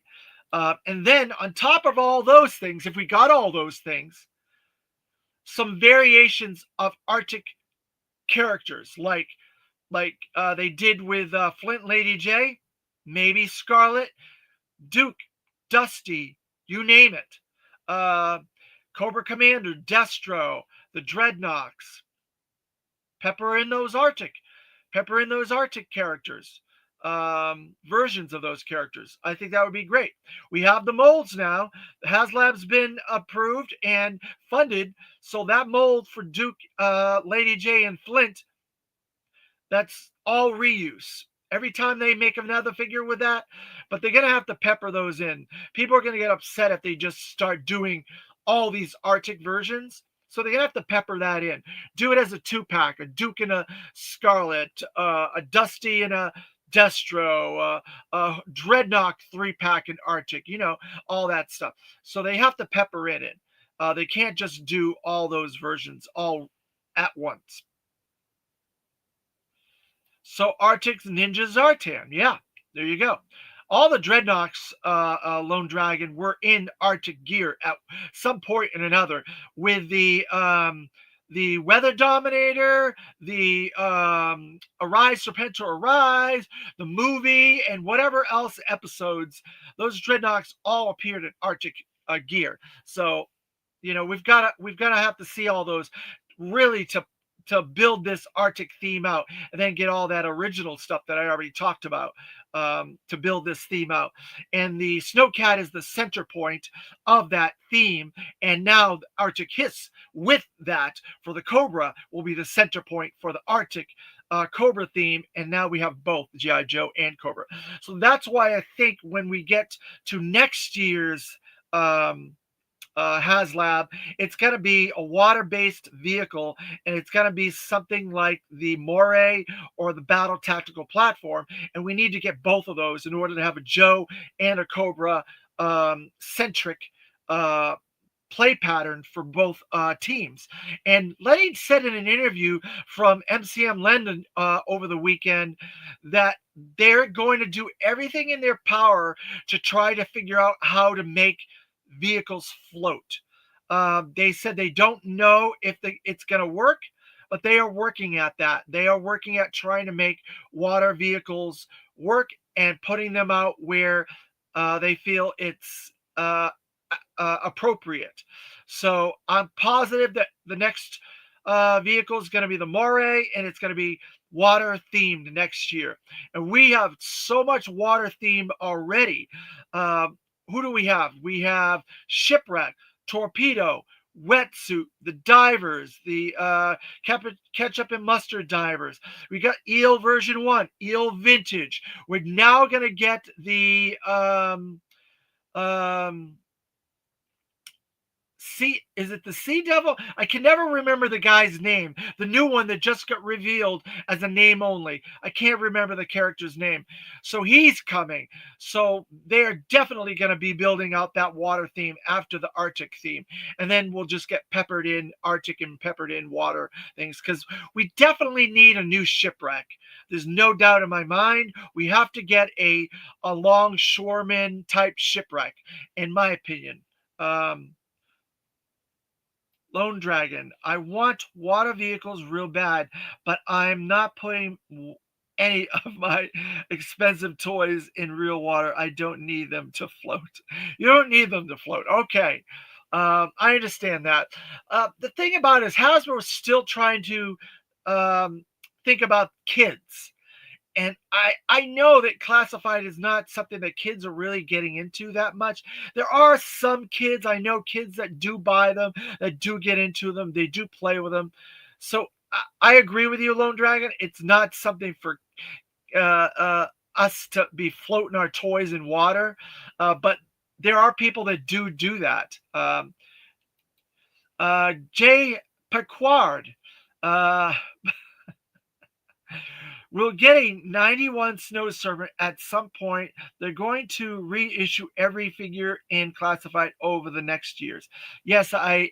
And then on top of all those things, if we got all those things, some variations of Arctic characters like they did with Flint Lady J, maybe Scarlet, Duke, Dusty, you name it. Cobra Commander, Destro, the Dreadnoks. Pepper in those Arctic characters, versions of those characters. I think that would be great. We have the molds now. The HasLab's been approved and funded, so that mold for Duke, Lady J, and Flint, that's all reuse. Every time they make another figure with that, but they're going to have to pepper those in. People are going to get upset if they just start doing all these Arctic versions. So they're going to have to pepper that in. Do it as a 2-pack, a Duke and a Scarlet, a Dusty and a Destro, a Dreadnought 3-pack in Arctic, all that stuff. So they have to pepper it in. They can't just do all those versions all at once. So Arctic's Ninja Zartan. Yeah, there you go. All the Dreadnoks, Lone Dragon, were in Arctic gear at some point or another with the Weather Dominator, the Arise Serpent Arise, the movie, and whatever else episodes. Those Dreadnoks all appeared in Arctic gear. So, we've got to have to see all those really to build this Arctic theme out, and then get all that original stuff that I already talked about to build this theme out. And the Snowcat is the center point of that theme, and now the Arctic Hiss with that for the Cobra will be the center point for the Arctic Cobra theme, and now we have both G.I. Joe and Cobra. So that's why I think when we get to next year's HasLab, it's going to be a water-based vehicle, and it's going to be something like the Moray or the Battle Tactical Platform, and we need to get both of those in order to have a Joe and a Cobra centric play pattern for both teams. And Lenny said in an interview from MCM London over the weekend that they're going to do everything in their power to try to figure out how to make vehicles float. They said they don't know if it's going to work, but they are working at that. They are working at trying to make water vehicles work and putting them out where they feel it's appropriate. So I'm positive that the next vehicle is going to be the Moray, and it's going to be water themed next year. And we have so much water theme already. Who do we have? We have Shipwreck, Torpedo, Wetsuit, the Divers, the Ketchup and Mustard Divers. We got Eel version 1, Eel Vintage. We're now going to get the is it the Sea Devil? I can never remember the guy's name. The new one that just got revealed as a name only. I can't remember the character's name. So he's coming. So they're definitely going to be building out that water theme after the Arctic theme. And then we'll just get peppered in Arctic and peppered in water things, because we definitely need a new shipwreck. There's no doubt in my mind. We have to get a longshoreman type shipwreck, in my opinion. Um, Lone Dragon. I want water vehicles real bad, but I'm not putting any of my expensive toys in real water. I don't need them to float. You don't need them to float. Okay. I understand that. The thing about it is Hasbro is still trying to think about kids. And I know that classified is not something that kids are really getting into that much. There are some kids, I know kids that do buy them, that do get into them, they do play with them. So I agree with you, Lone Dragon. It's not something for us to be floating our toys in water, but there are people that do that. Jay Pequard. Uh, We'll get a 91 Snow Serpent at some point. They're going to reissue every figure in classified over the next years. Yes, I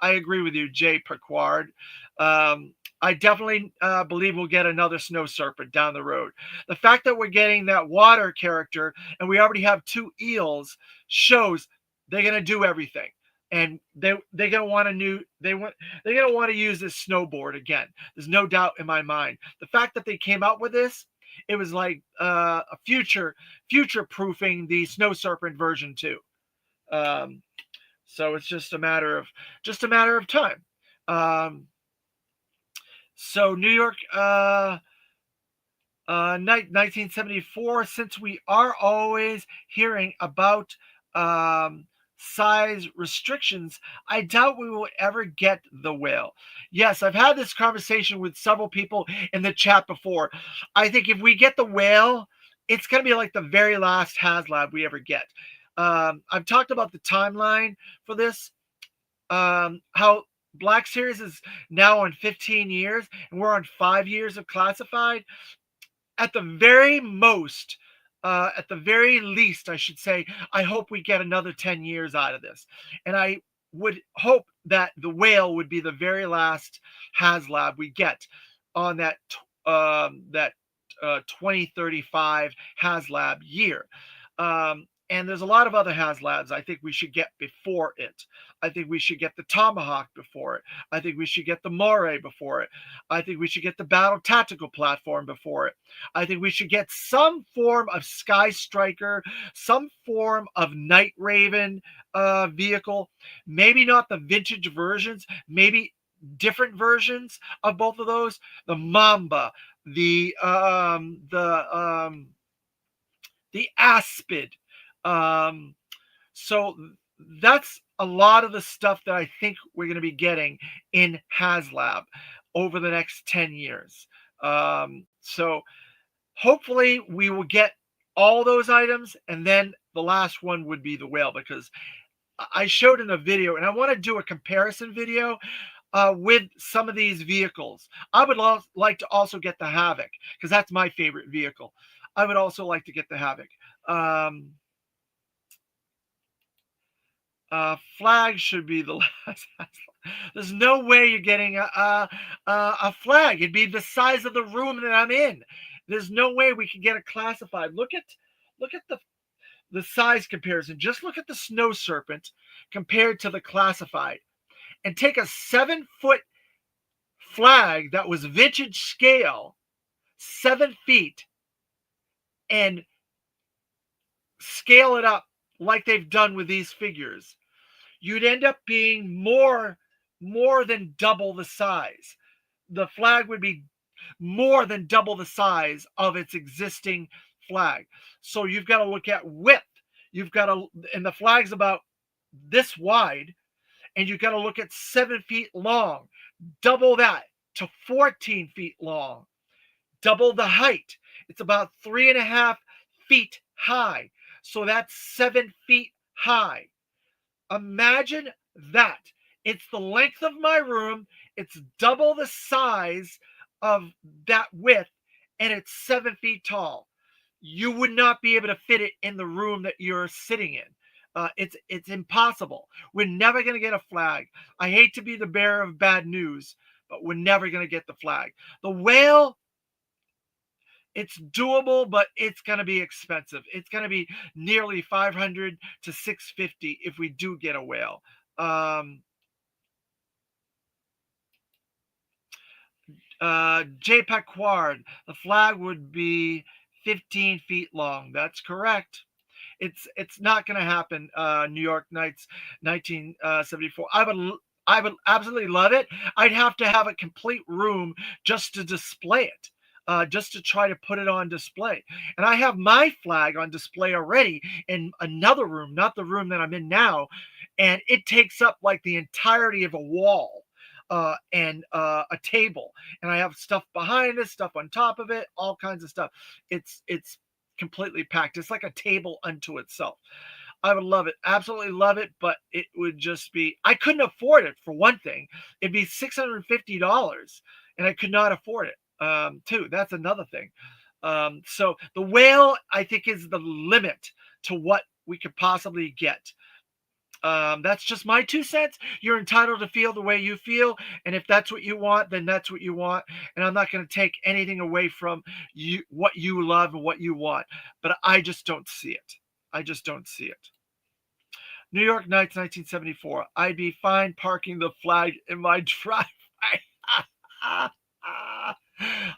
agree with you, Jay Perquard. I definitely believe we'll get another Snow Serpent down the road. The fact that we're getting that water character and we already have 2 eels shows they're gonna do everything. And they're gonna want a new they're gonna want to use this snowboard again. There's no doubt in my mind. The fact that they came out with this, it was like a future proofing the Snow Serpent version 2. Um, so it's just a matter of time. Um, so New York, 1974. Since we are always hearing about size restrictions, I doubt we will ever get the whale. Yes, I've had this conversation with several people in the chat before. I think if we get the whale, it's going to be like the very last HasLab we ever get. I've talked about the timeline for this, how Black Series is now on 15 years and we're on 5 years of classified. At the very most, at the very least, I should say, I hope we get another 10 years out of this. And I would hope that the whale would be the very last HasLab we get on that 2035 HasLab year. And there's a lot of other HasLabs I think we should get before it. I think we should get the Tomahawk before it. I think we should get the Moray before it. I think we should get the Battle Tactical Platform before it. I think we should get some form of Sky Striker, some form of Night Raven vehicle. Maybe not the vintage versions, maybe different versions of both of those. The Mamba, the Aspid. So that's a lot of the stuff that I think we're going to be getting in HasLab over the next 10 years. So hopefully we will get all those items, and then the last one would be the whale, because I showed in a video, and I want to do a comparison video with some of these vehicles. I would like to also get the Havoc, because that's my favorite vehicle. I would also like to get the Havoc. Flag should be the last. There's no way you're getting a flag. It'd be the size of the room that I'm in. There's no way we can get a classified. Look at the size comparison. Just look at the Snow Serpent compared to the classified, and take a 7-foot flag that was vintage scale, 7 feet, and scale it up like they've done with these figures. You'd end up being more than double the size. The flag would be more than double the size of its existing flag. So you've got to look at width. And the flag's about this wide, and you've got to look at 7 feet long. Double that to 14 feet long. Double the height. It's about 3.5 feet high. So that's 7 feet high. Imagine That. It's the length of my room. It's double the size of that width, and it's 7 feet tall. You would not be able to fit it in the room that you're sitting in. It's impossible. We're never going to get a flag. I hate to be the bearer of bad news, but we're never going to get the flag. The whale, it's doable, but it's going to be expensive. It's going to be nearly 500 to 650 if we do get a whale. J. Paquard, the flag would be 15 feet long. That's correct. It's not going to happen. New York Knights, 1974. I would absolutely love it. I'd have to have a complete room just to display it. Just to try to put it on display. And I have my flag on display already in another room, not the room that I'm in now. And it takes up like the entirety of a wall. And a table, and I have stuff behind it, stuff on top of it, all kinds of stuff. It's completely packed. It's like a table unto itself. I would love it, absolutely love it, but it would just be, I couldn't afford it for one thing. It'd be $650, and I could not afford it. Too. That's another thing. So the whale, I think, is the limit to what we could possibly get. That's just my 2 cents. You're entitled to feel the way you feel, and if that's what you want, then that's what you want. And I'm not going to take anything away from you, what you love and what you want. But I just don't see it. I just don't see it. New York Knights, 1974. I'd be fine parking the flag in my driveway.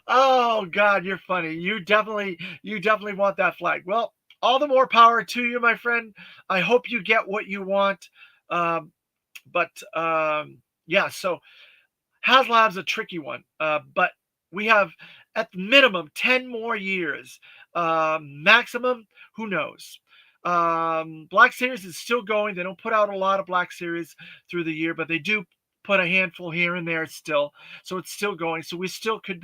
Oh God, you're funny. You definitely want that flag. Well, all the more power to you, my friend. I hope you get what you want. Um, but yeah, so HasLab's a tricky one. But we have at the minimum 10 more years. Maximum, who knows? Black Series is still going. They don't put out a lot of Black Series through the year, but they do put a handful here and there still. So it's still going. So we still could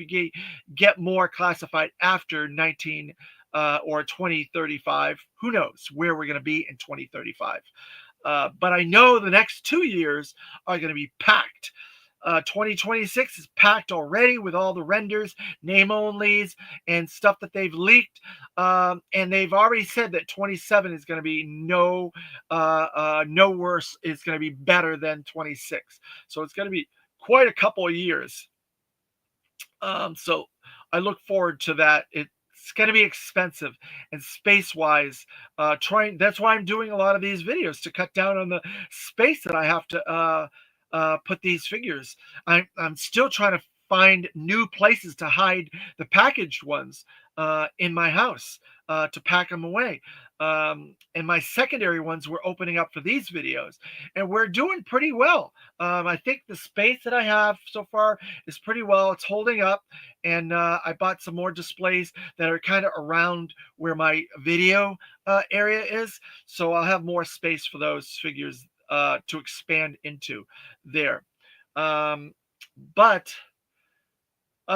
get more classified after 19 or 2035. Who knows where we're going to be in 2035? But I know the next 2 years are going to be packed. 2026 is packed already with all the renders, name onlys, and stuff that they've leaked. And they've already said that 27 is going to be no worse. It's going to be better than 26. So it's going to be quite a couple of years. So I look forward to that. It's going to be expensive and space wise. That's why I'm doing a lot of these videos, to cut down on the space that I have to put these figures. I'm still trying to find new places to hide the packaged ones in my house, to pack them away. And my secondary ones we're opening up for these videos, and we're doing pretty well. I think the space that I have so far is pretty well. It's holding up, and I bought some more displays that are kind of around where my video area is, so I'll have more space for those figures to expand into there. But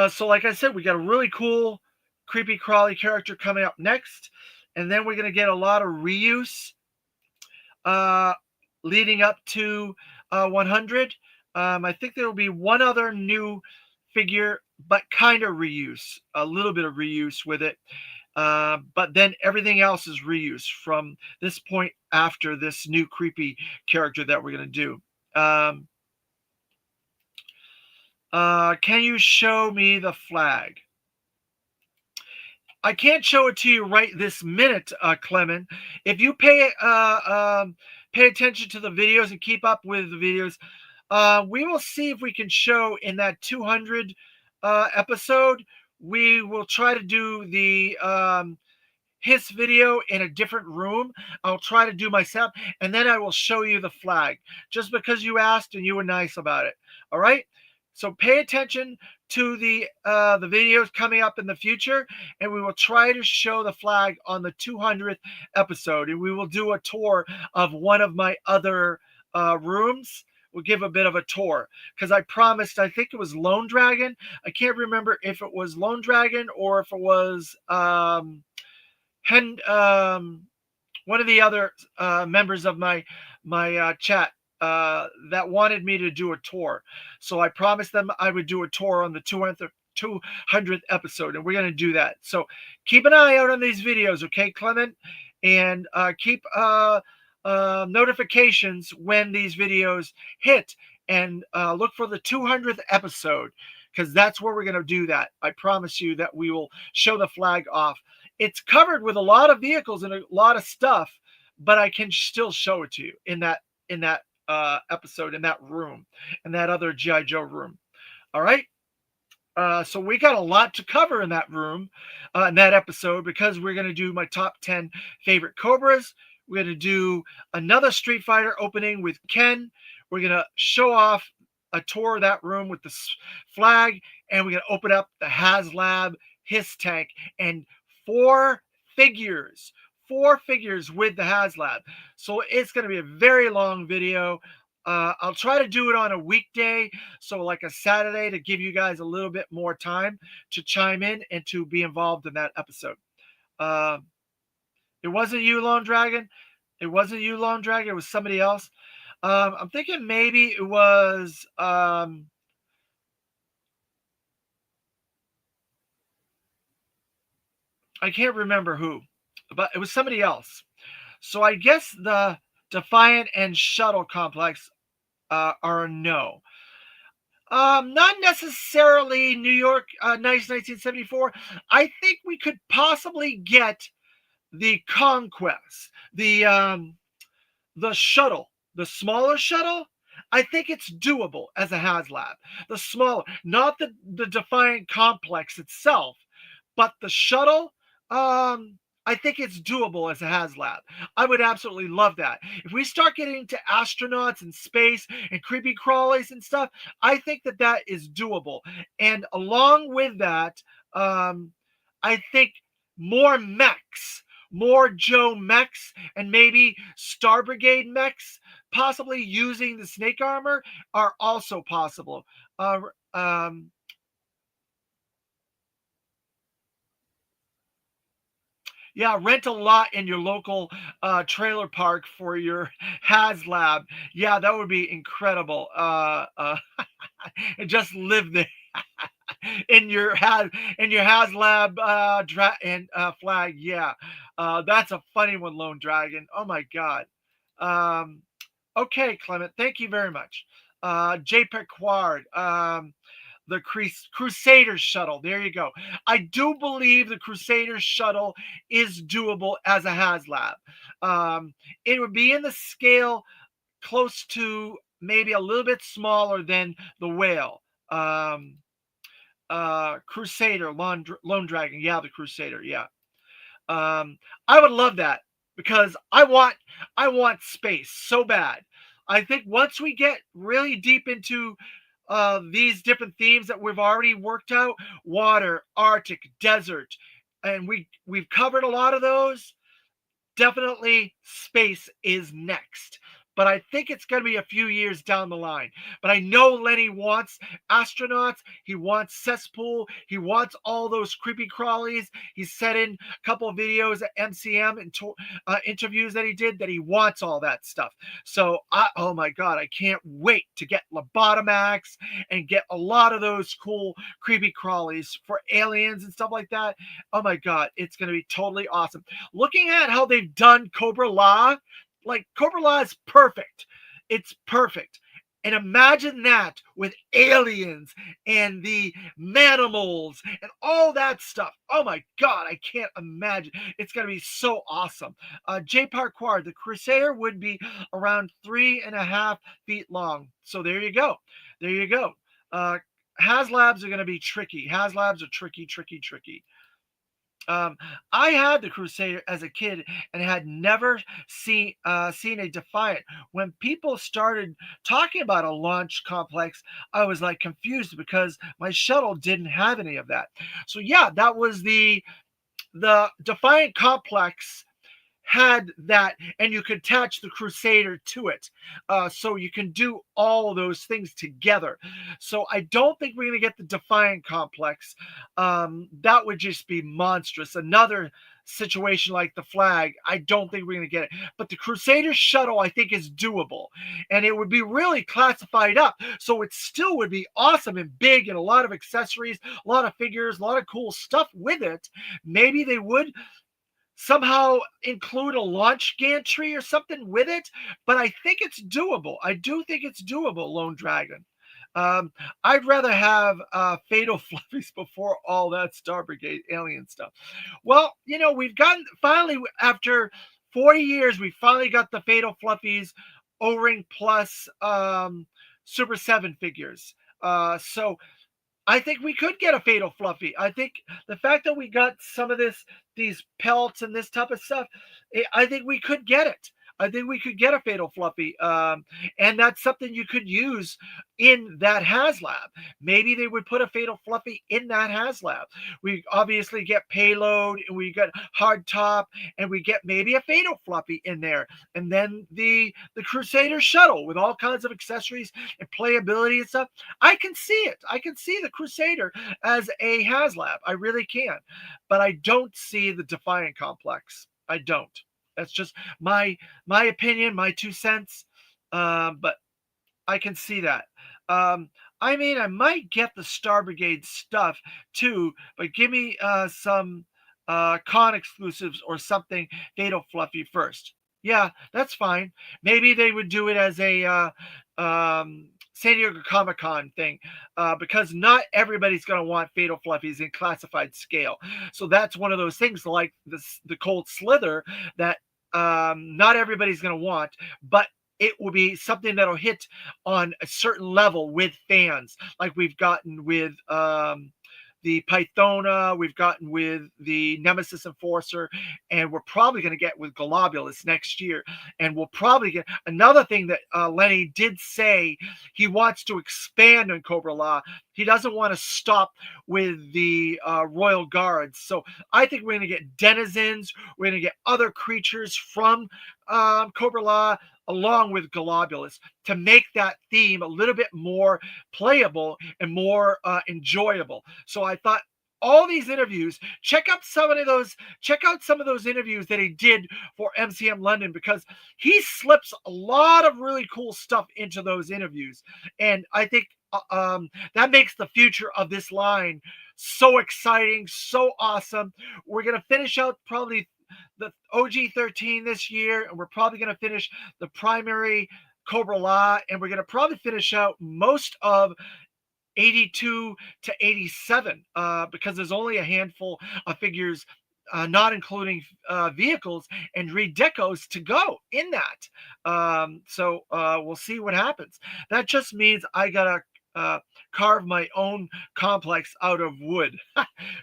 so like I said, we got a really cool creepy crawly character coming up next, and then we're going to get a lot of reuse uh, leading up to 100. I think there will be one other new figure, but kind of reuse, a little bit of reuse with it. But then everything else is reuse from this point after this new creepy character that we're going to do. Can you show me the flag? I can't show it to you right this minute, Clement. If you pay attention to the videos and keep up with the videos, we will see if we can show in that 200 episode. We will try to do the his video in a different room. I'll try to do myself, and then I will show you the flag, just because you asked and you were nice about it. All right. So pay attention to the videos coming up in the future, and we will try to show the flag on the 200th episode, and we will do a tour of one of my other rooms. We'll give a bit of a tour, because I promised, I think it was Lone Dragon. I can't remember if it was Lone Dragon or if it was one of the other members of my chat. that wanted me to do a tour. So I promised them I would do a tour on the 200th episode, and we're going to do that. So keep an eye out on these videos, okay, Clement? And keep notifications when these videos hit, and look for the 200th episode, because that's where we're going to do that. I promise you that we will show the flag off. It's covered with a lot of vehicles and a lot of stuff, but I can still show it to you in that episode, in that room, in that other GI Joe room. All right. So we got a lot to cover in that room, in that episode, because we're going to do my top 10 favorite Cobras. We're going to do another Street Fighter opening with Ken. We're going to show off a tour of that room with the flag, and we're going to open up the HasLab Hiss Tank and four figures with the HasLab. So it's going to be a very long video. I'll try to do it on a weekday, so like a Saturday, to give you guys a little bit more time to chime in and to be involved in that episode. It wasn't you, Lone Dragon. It wasn't you, Lone Dragon. It was somebody else. I'm thinking maybe it was I can't remember who, but it was somebody else. So I guess the Defiant and Shuttle Complex are a no. Not necessarily New York, nice 1974. I think we could possibly get the Conquest, the shuttle, the smaller shuttle. I think it's doable as a HasLab. The smaller, not the Defiant Complex itself, but the shuttle. I think it's doable as a HasLab. I would absolutely love that. If we start getting into astronauts and space and creepy crawlies and stuff, I think that is doable. And along with that, I think more mechs, more Joe mechs, and maybe Star Brigade mechs, possibly using the snake armor, are also possible. Yeah, rent a lot in your local trailer park for your HasLab. Yeah, that would be incredible. And just live there in your HasLab flag. Yeah, that's a funny one, Lone Dragon. Oh my God. Um, okay, Clement. Thank you very much. JPEG Quard. The Crusader shuttle. There you go. I do believe the Crusader shuttle is doable as a HasLab. It would be in the scale close to maybe a little bit smaller than the Whale. Crusader, Lone Dragon. Yeah, the Crusader. Yeah. I would love that, because I want space so bad. I think once we get really deep into these different themes that we've already worked out, water, Arctic, desert, and we've covered a lot of those. Definitely space is next, but I think it's going to be a few years down the line. But I know Lenny wants astronauts. He wants cesspool. He wants all those creepy crawlies. He said in a couple of videos at MCM and interviews that he did that he wants all that stuff. So, oh my God, I can't wait to get Lobotomax and get a lot of those cool creepy crawlies for aliens and stuff like that. Oh my God, it's going to be totally awesome. Looking at how they've done Cobra La, like Cobra La is perfect. It's perfect. And imagine that with aliens and the manimals and all that stuff. Oh my God, I can't imagine. It's going to be so awesome. J Parquard, the Crusader would be around 3.5 feet long. So there you go. There you go. HasLabs are going to be tricky. HasLabs are tricky, tricky, tricky. I had the Crusader as a kid and had never seen a Defiant. When people started talking about a launch complex, I was like confused because my shuttle didn't have any of that. So yeah, that was the Defiant complex had that, and you could attach the Crusader to it, so you can do all those things together. So I don't think we're going to get the Defiant complex. That would just be monstrous. Another situation like the flag, I don't think we're going to get it. But the Crusader shuttle, I think, is doable. And it would be really classified up. So it still would be awesome and big and a lot of accessories, a lot of figures, a lot of cool stuff with it. Maybe they would somehow include a launch gantry or something with it, but I think it's doable. I do think it's doable, Lone Dragon. Um, I'd rather have Fatal Fluffies before all that Star Brigade alien stuff. Well, we've gotten finally after 40 years, we finally got the Fatal Fluffies O-ring plus Super 7 figures. So I think we could get a Fatal Fluffy. I think the fact that we got some of these pelts and this type of stuff, I think we could get it. I think we could get a Fatal Fluffy, and that's something you could use in that HasLab. Maybe they would put a Fatal Fluffy in that HasLab. We obviously get payload, and we get hardtop, and we get maybe a Fatal Fluffy in there, and then the Crusader shuttle with all kinds of accessories and playability and stuff. I can see it. I can see the Crusader as a HasLab. I really can. But I don't see the Defiant complex. I don't. That's just my opinion, my 2 cents. But I can see that. Um, I mean, I might get the Star Brigade stuff too, but give me some con exclusives or something Fatal Fluffy first. Yeah, that's fine. Maybe they would do it as a San Diego Comic Con thing, because not everybody's going to want Fatal Fluffies in classified scale. So that's one of those things like the Cold Slither that not everybody's going to want, but it will be something that'll hit on a certain level with fans, like we've gotten with the Pythona, we've gotten with the Nemesis Enforcer, and we're probably going to get with Globulus next year. And we'll probably get another thing that Lenny did say he wants to expand on Cobra La. He doesn't want to stop with the Royal Guards. So I think we're going to get denizens, we're going to get other creatures from Cobra La along with Globulus to make that theme a little bit more playable and more enjoyable. So I thought all these interviews, check out some of those interviews that he did for MCM London, because he slips a lot of really cool stuff into those interviews. And I think that makes the future of this line so exciting, so awesome. We're going to finish out probably the OG-13 this year, and we're probably going to finish the primary Cobra La, and we're going to probably finish out most of 82 to 87, because there's only a handful of figures, not including vehicles and redecos to go in that. So we'll see what happens. That just means I gotta carve my own complex out of wood.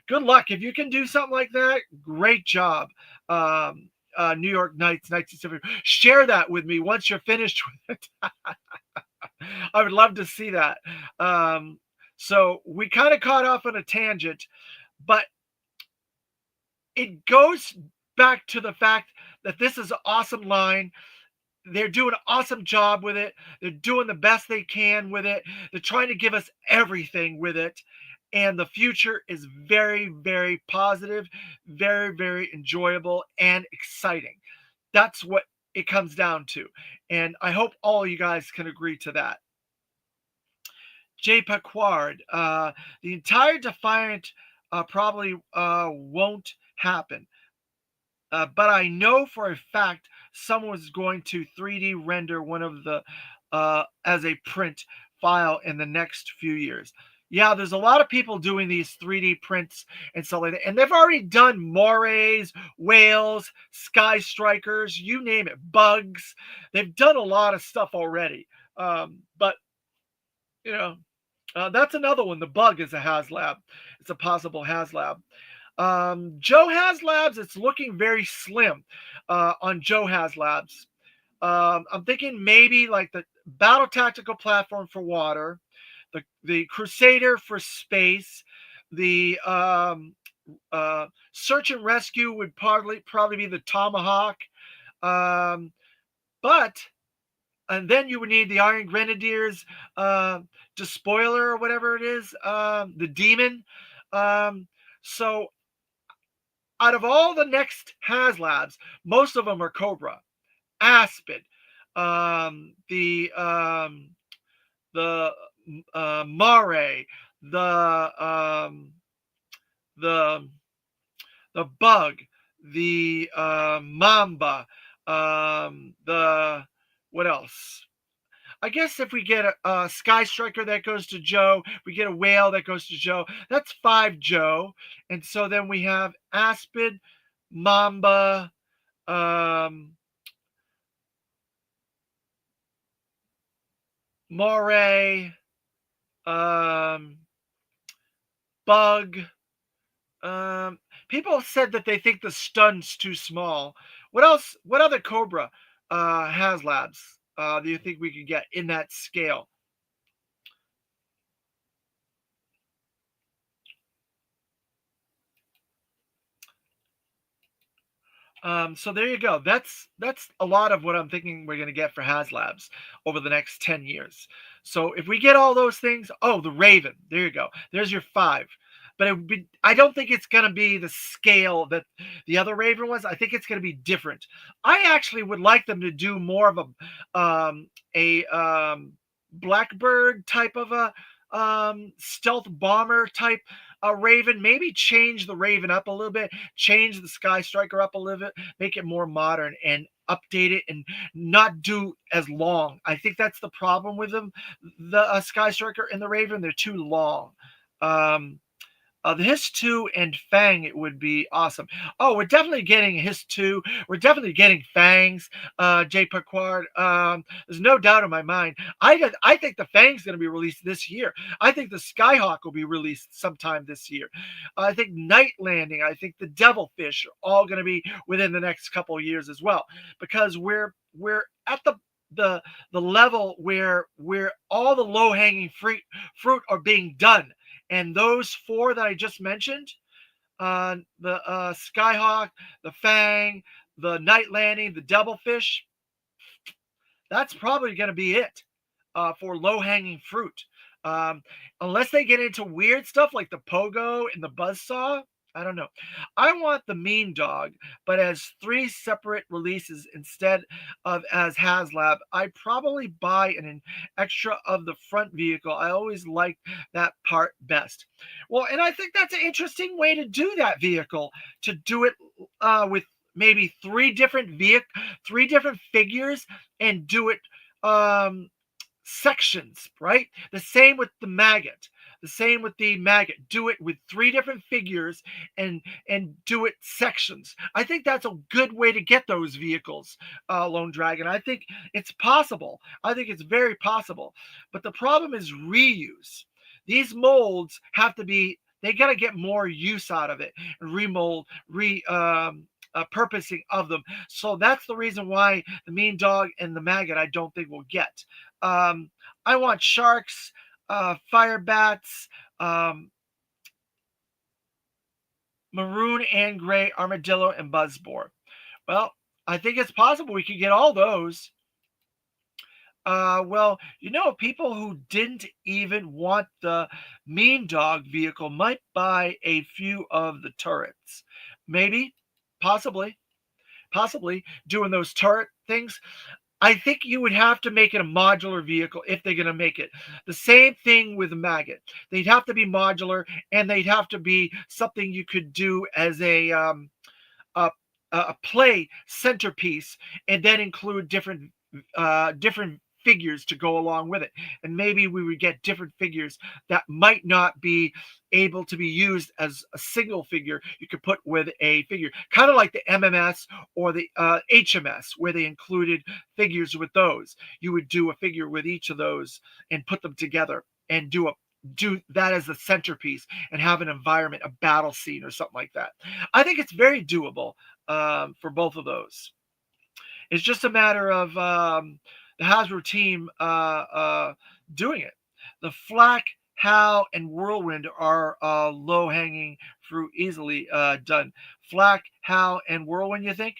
Good luck if you can do something like that. Great job. New York Knights 1970. Share that with me once you're finished with it. I would love to see that. So we kind of caught off on a tangent, but it goes back to the fact that this is an awesome line. They're doing an awesome job with it. They're doing the best they can with it. They're trying to give us everything with it. And the future is very, very positive, very, very enjoyable and exciting. That's what it comes down to. And I hope all you guys can agree to that. Jay Paquard, the entire Defiant probably won't happen. But I know for a fact someone is going to 3D render one of the as a print file in the next few years. Yeah, there's a lot of people doing these 3D prints and stuff like that. And they've already done morays, whales, sky strikers, you name it, bugs. They've done a lot of stuff already. But, you know, that's another one. The bug is a HasLab. It's a possible HasLab. Joe HasLabs, it's looking very slim on Joe HasLabs. I'm thinking maybe like the battle tactical platform for water, the Crusader for space, the search and rescue would probably be the Tomahawk, but and then you would need the Iron Grenadiers, Despoiler or whatever it is, the Demon. So out of all the next HasLabs, most of them are Cobra, Aspen, the Mare, the the the Bug, the Mamba, the what else? I guess if we get a Sky Striker that goes to Joe, we get a Whale that goes to Joe. That's 5 Joe, and so then we have Aspen, Mamba, um, Moray, um, Bug. Um, People said that they think the stun's too small. What else? What other Cobra has labs? Do you think we could get in that scale? So there you go. That's a lot of what I'm thinking we're going to get for HasLabs over the next 10 years. So if we get all those things, oh, the Raven. There you go. There's your 5. But I don't think it's going to be the scale that the other Raven was. I think it's going to be different. I actually would like them to do more of a Blackbird type of a stealth bomber type Raven. Maybe change the Raven up a little bit, change the Sky Striker up a little bit, make it more modern and update it and not do as long. I think that's the problem with them. The Sky Striker and the Raven, they're too long. The Hiss 2 and Fang, it would be awesome. Oh, we're definitely getting Hiss 2. We're definitely getting Fangs, Jay Picard. There's no doubt in my mind. I think the Fang's going to be released this year. I think the Skyhawk will be released sometime this year. I think Night Landing, I think the Devilfish are all going to be within the next couple of years as well. Because we're at the level where all the low-hanging fruit are being done. And those 4 that I just mentioned, the Skyhawk, the Fang, the Night Landing, the Devilfish, that's probably going to be it for low-hanging fruit. Unless they get into weird stuff like the Pogo and the Buzzsaw, I don't know. I want the Mean Dog, but as 3 separate releases instead of as HasLab. I probably buy an extra of the front vehicle. I always like that part best. Well, and I think that's an interesting way to do that vehicle, to do it with maybe 3 different figures and do it sections, right? The same with the Maggot. The same with the Maggot. Do it with 3 different figures and do it sections. I think that's a good way to get those vehicles, Lone Dragon. I think it's possible. I think it's very possible. But the problem is reuse. These molds have to be. They got to get more use out of it. Remold, purposing of them. So that's the reason why the Mean Dog and the Maggot I don't think we'll get. I want sharks, fire bats, maroon and gray armadillo, and buzzboar. Well, I think it's possible we could get all those. Well, people who didn't even want the Mean Dog vehicle might buy a few of the turrets. Maybe, possibly doing those turret things. I think you would have to make it a modular vehicle if they're going to make it. The same thing with Maggot. They'd have to be modular, and they'd have to be something you could do as a play centerpiece, and then include different figures to go along with it. And maybe we would get different figures that might not be able to be used as a single figure. You could put with a figure, kind of like the MMS or the HMS, where they included figures with those. You would do a figure with each of those and put them together and do that as a centerpiece and have an environment, a battle scene or something like that. I think it's very doable for both of those. It's just a matter of the Hasbro team doing it. The Flak, Hal, and Whirlwind are low-hanging fruit, easily done. Flak, Hal, and Whirlwind, you think?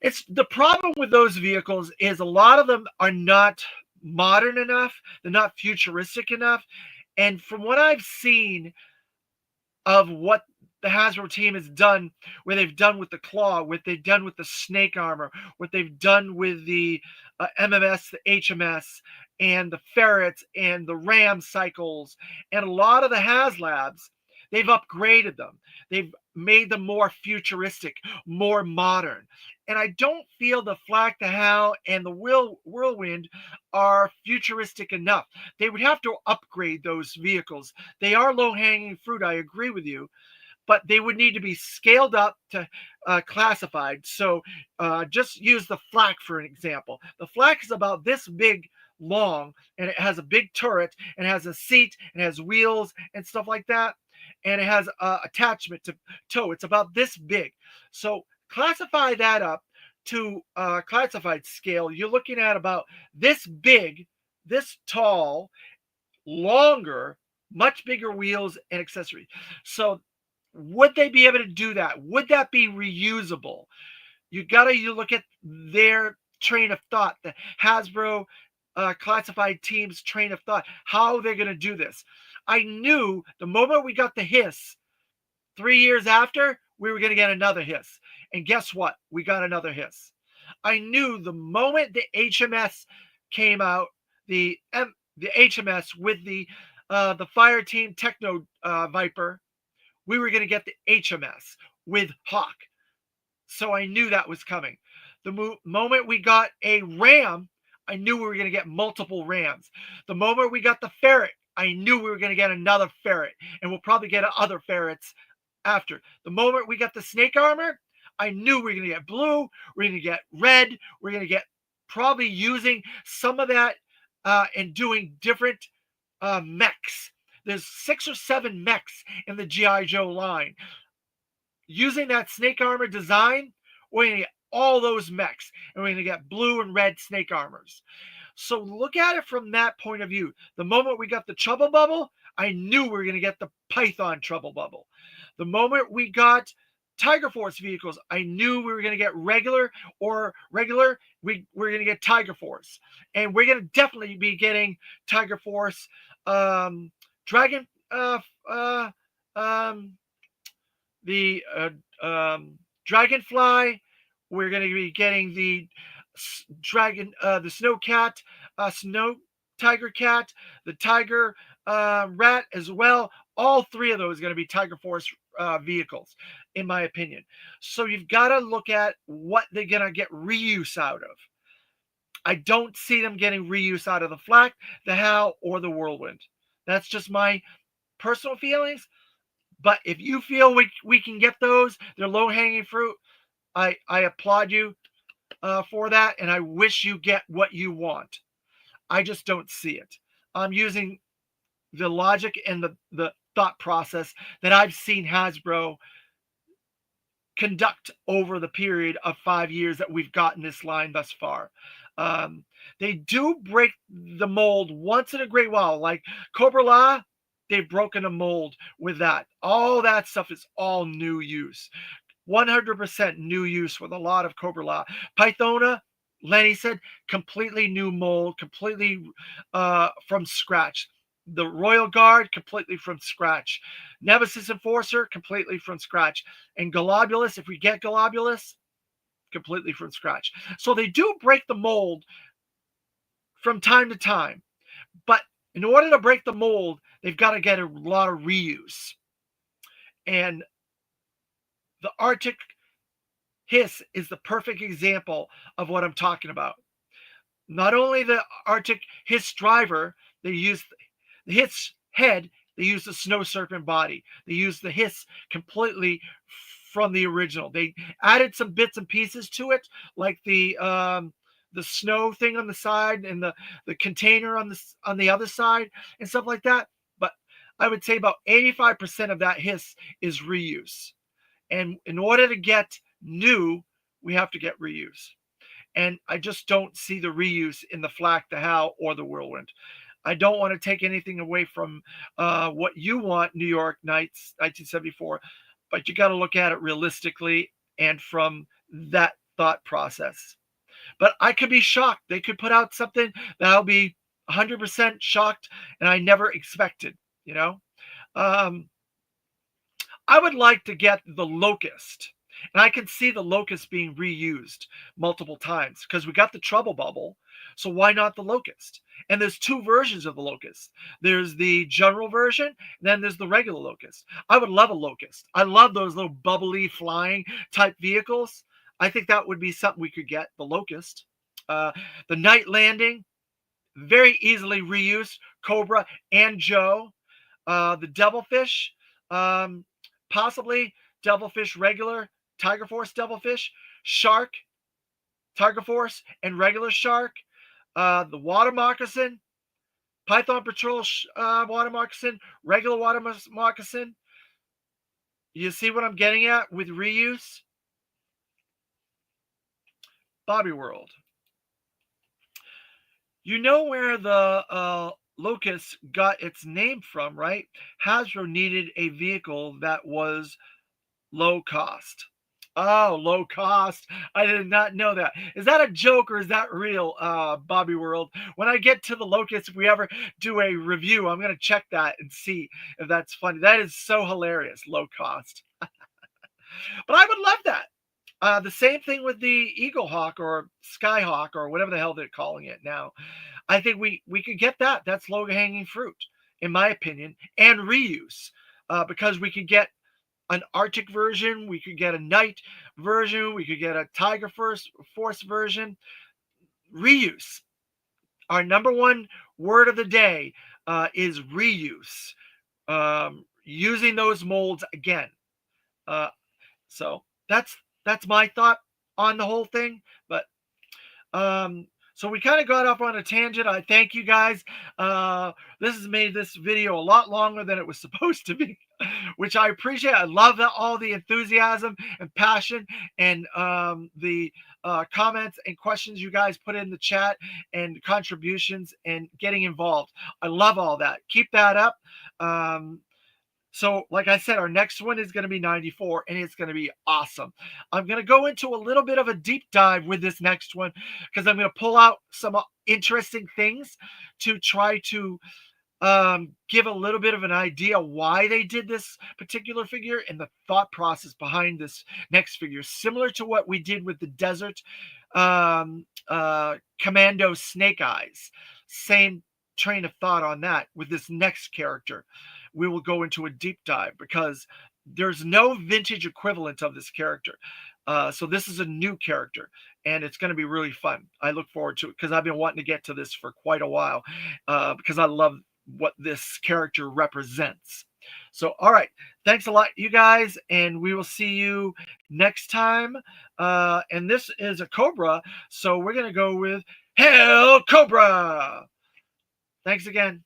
It's the problem with those vehicles is a lot of them are not modern enough. They're not futuristic enough. And from what I've seen of what the Hasbro team has done, where they've done with the claw, what they've done with the snake armor, what they've done with the MMS, the HMS, and the ferrets and the ram cycles, and a lot of the HasLabs, they've upgraded them. They've made them more futuristic, more modern. And I don't feel the Flak the Hal and the Whirlwind are futuristic enough. They would have to upgrade those vehicles. They are low hanging fruit, I agree with you, but they would need to be scaled up to classified. So just use the Flak for an example. The Flak is about this big long, and it has a big turret, and has a seat, and has wheels and stuff like that, and it has attachment to tow. It's about this big. So classify that up to classified scale. You're looking at about this big, this tall, longer, much bigger wheels and accessories. So would they be able to do that? Would that be reusable? You look at their train of thought, the Hasbro classified team's train of thought, how they're going to do this. I knew the moment we got the hiss 3 years after, we were going to get another hiss. And guess what? We got another hiss. I knew the moment the HMS came out, the HMS with the Fire Team Techno Viper, we were going to get the HMS with Hawk. So I knew that was coming. The moment we got a Ram, I knew we were going to get multiple Rams. The moment we got the Ferret, I knew we were going to get another Ferret, and we'll probably get other Ferrets after. The moment we got the Snake Armor, I knew we were going to get blue, we're going to get red, we're going to get probably using some of that and doing different mechs. There's 6 or 7 mechs in the G.I. Joe line. Using that snake armor design, we're going to get all those mechs, and we're going to get blue and red snake armors. So look at it from that point of view. The moment we got the Trouble Bubble, I knew we were going to get the Python Trouble Bubble. The moment we got Tiger Force vehicles, I knew we were going to get regular, we're going to get Tiger Force. And we're going to definitely be getting Tiger Force Dragon the Dragonfly. We're going to be getting the the Snow Cat, Snow Tiger Cat, the Tiger Rat as well. All 3 of those are going to be Tiger Force vehicles, in my opinion. So you've got to look at what they're going to get reuse out of. I don't see them getting reuse out of the Flak, the Hal, or the Whirlwind. That's just my personal feelings. But if you feel we can get those, they're low-hanging fruit, I applaud you for that, and I wish you get what you want. I just don't see it. I'm using the logic and the thought process that I've seen Hasbro conduct over the period of 5 years that we've gotten this line thus far. They do break the mold once in a great while, like Cobra La. They've broken a mold with that. All that stuff is all new use. 100% new use with a lot of Cobra La. Pythona, Lenny said, completely new mold, completely from scratch. The Royal Guard, completely from scratch. Nemesis Enforcer, completely from scratch. And Globulus, if we get Globulus, completely from scratch. So they do break the mold from time to time. But in order to break the mold, they've got to get a lot of reuse. And the Arctic Hiss is the perfect example of what I'm talking about. Not only the Arctic Hiss driver, they use the Hiss head, they use the Snow Serpent body. They use the Hiss completely from the original. They added some bits and pieces to it, like the snow thing on the side and the container on the other side and stuff like that. But I would say about 85% of that Hiss is reuse. And in order to get new, we have to get reuse. And I just don't see the reuse in the Flak, the Hal, or the Whirlwind. I don't want to take anything away from what you want, New York Knights, 1974, but you got to look at it realistically and from that thought process. But I could be shocked. They could put out something that I'll be 100% shocked and I never expected, you know? I would like to get the Locust. And I can see the Locust being reused multiple times because we got the Trouble Bubble. So why not the Locust? And there's two versions of the Locust. There's the general version, and then there's the regular Locust. I would love a Locust. I love those little bubbly flying type vehicles. I think that would be something we could get, the Locust. Uh, the Night Landing, very easily reused. Cobra and Joe. The Devilfish, um, possibly Devilfish regular, Tiger Force Devilfish, Shark, Tiger Force, and regular Shark. The Water Moccasin, Python Patrol Water Moccasin, regular Water Moccasin. You see what I'm getting at with reuse? Bobby World. You know where the Locust got its name from, right? Hasbro needed a vehicle that was low cost. Oh, low cost. I did not know that. Is that a joke or is that real, Bobby World? When I get to the Locust, if we ever do a review, I'm going to check that and see if that's funny. That is so hilarious, low cost. But I would love that. The same thing with the Eagle Hawk or Skyhawk or whatever the hell they're calling it now. I think we could get that. That's low hanging fruit, in my opinion, and reuse because we could get an Arctic version, we could get a Night version, we could get a Tiger Force version. Reuse. Our number one word of the day is reuse. Using those molds again. Uh, so that's my thought on the whole thing. But so we kind of got off on a tangent. I thank you guys. This has made this video a lot longer than it was supposed to be, which I appreciate. I love all the enthusiasm and passion and the comments and questions you guys put in the chat and contributions and getting involved. I love all that. Keep that up. So, like I said, our next one is going to be 94, and it's going to be awesome. I'm going to go into a little bit of a deep dive with this next one because I'm going to pull out some interesting things to try to give a little bit of an idea why they did this particular figure and the thought process behind this next figure, similar to what we did with the Desert Commando Snake Eyes. Same train of thought on that with this next character. We will go into a deep dive because there's no vintage equivalent of this character. So this is a new character, and it's going to be really fun. I look forward to it because I've been wanting to get to this for quite a while because I love what this character represents. So, all right. Thanks a lot, you guys, and we will see you next time. And this is a Cobra, so we're going to go with Hail Cobra. Thanks again.